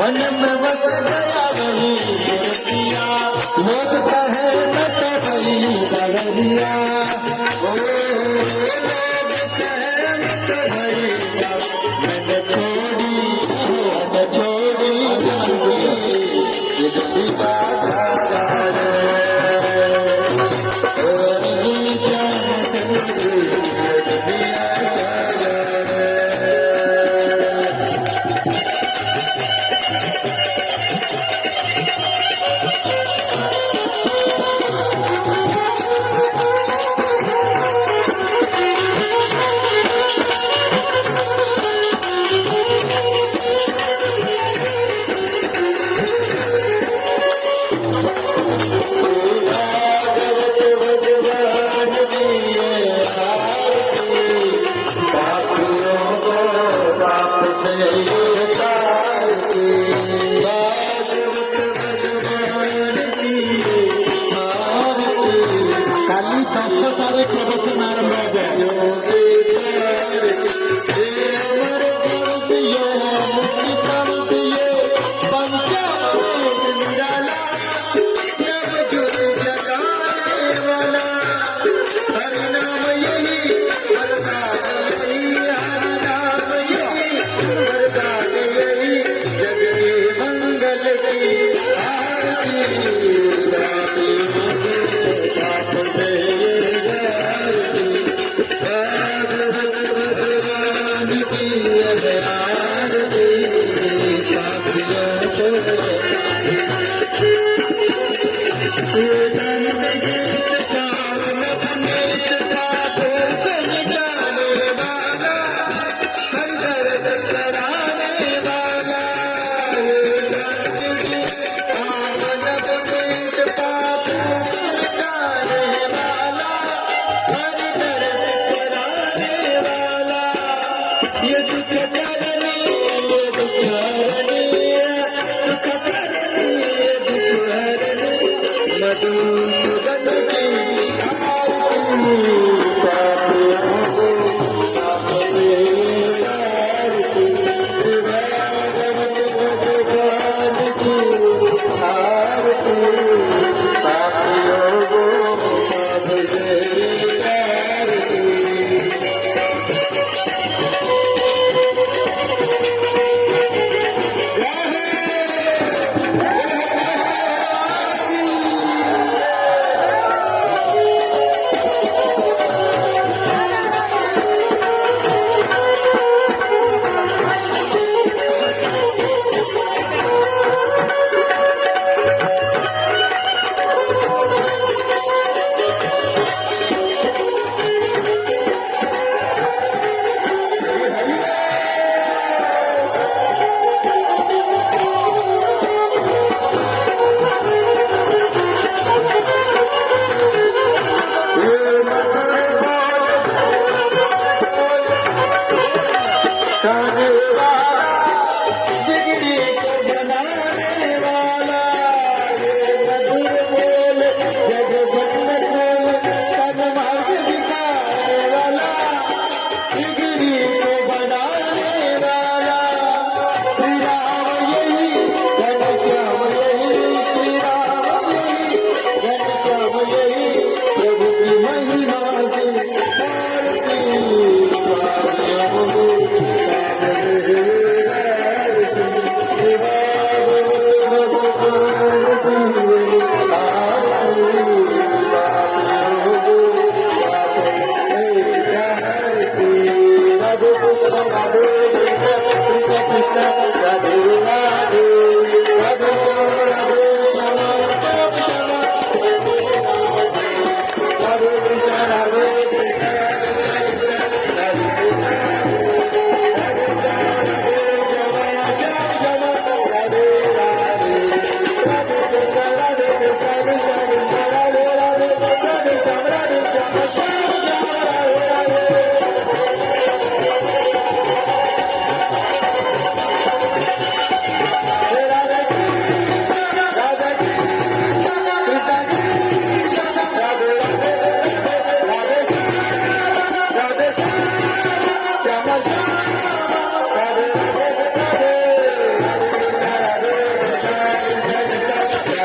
मन में बस गया वही मूर्तिया मोदता है नट भई बगरिया ओ लोग कहे नट भई मैंने छोड़ी ये दुनिया का जाने ओ दुनिया प्रवचन आरंभ हो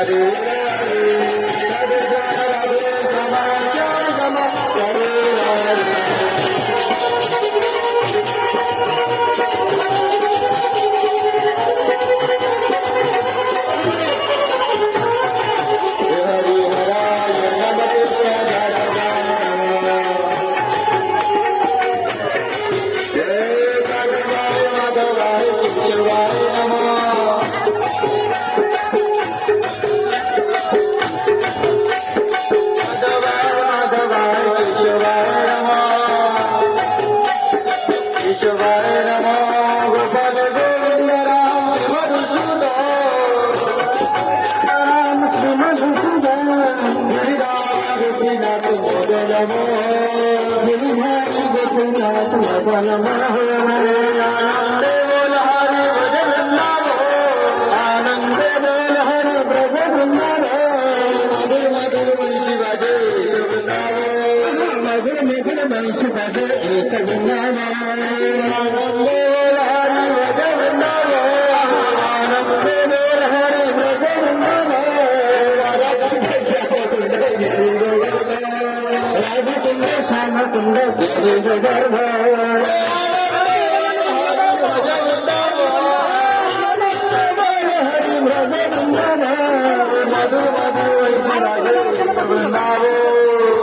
हरे राधे राधे रमा श्याम हरे हरे हराय नमः कृष्ण माधवाय माधवाय केशवाय नमः माधवाय माधवाय केशवाय नमः केशवाय नमः गोपाल गोविंद राम मधुसूदन राम श्री मधुसूदन गिरिराज गोपीनाथ मोद नमो गिरिधारी गोपीनाथ मोद नमो आनंदे बोल हरि भज वृंदावन आनंदे बोल हरि भज वृंदावन मधुर मधुर वंशी बाजे वृंदावन मधुर मधुर वंशी बाजे एक वृंदावन आनंदे बोल हरि भज वृंदावन आनंदे बोल हरि भज वृंदावन राधा कुंड श्याम कुंड गिरि गोवर्धन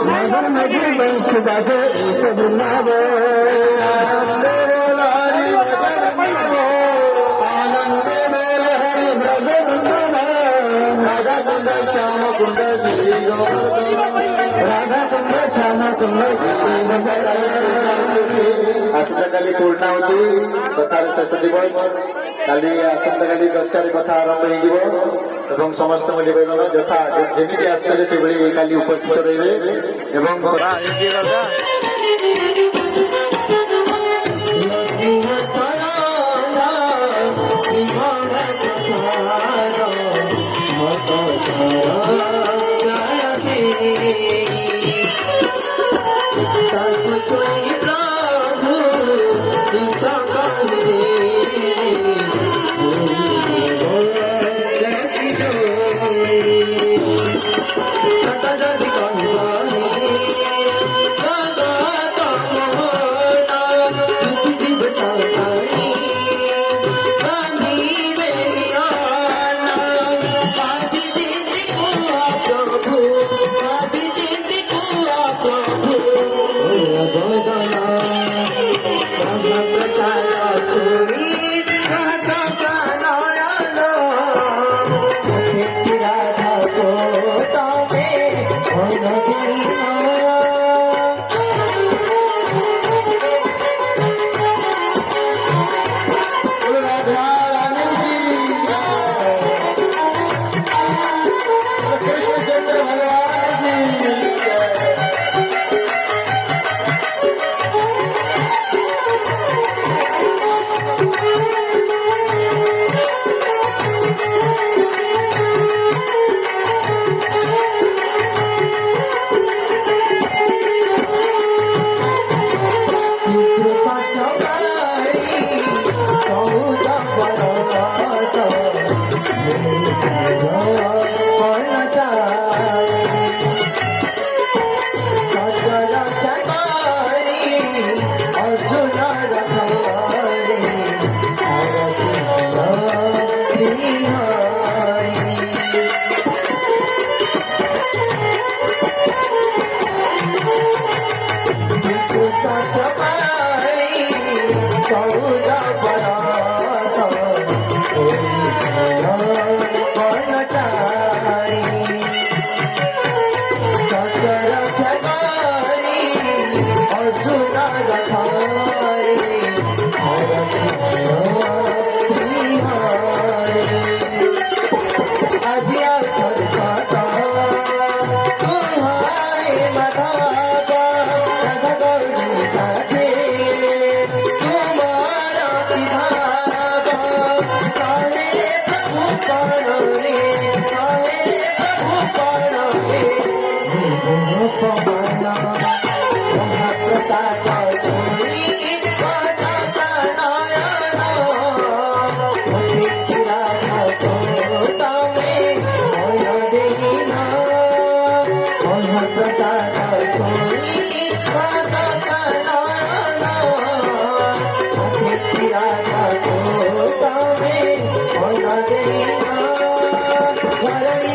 मधुर मधुर वंश बाजे एक वृंदावन आनंदे बोल हरि आनंदे बोल हरि भज वृंदावन राधा कुंड श्याम कुंड गिरि गोवर्धन राधा कुंड श्याम कुंड आसंताकाली पूर्णाहुति कथार शेष दिवस काली आसंताकाली 10टार कथा आरंभ हो समस्त निवेदन यथा जमी आसते से काली उपस्थित रही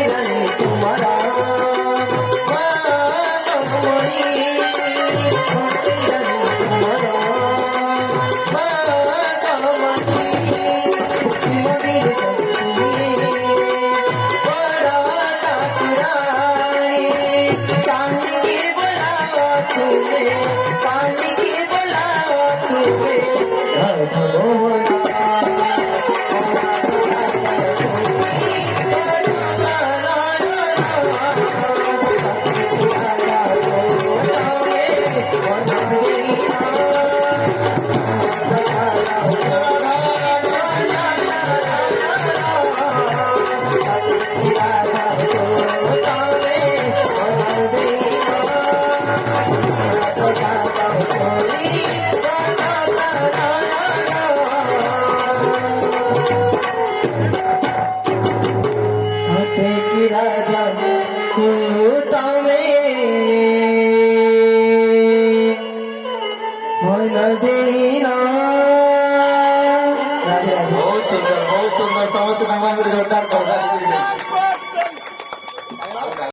रानी तुम्हारा मणि छोटी रानी तुम्हारा मणि मंदिर पानी के बुलाओ तुम्हें पानी के बुलाओ तुम्हें सत्य की राजा खूता में मन देना बहुत सुंदर समस्त भगवान को जोरदार कर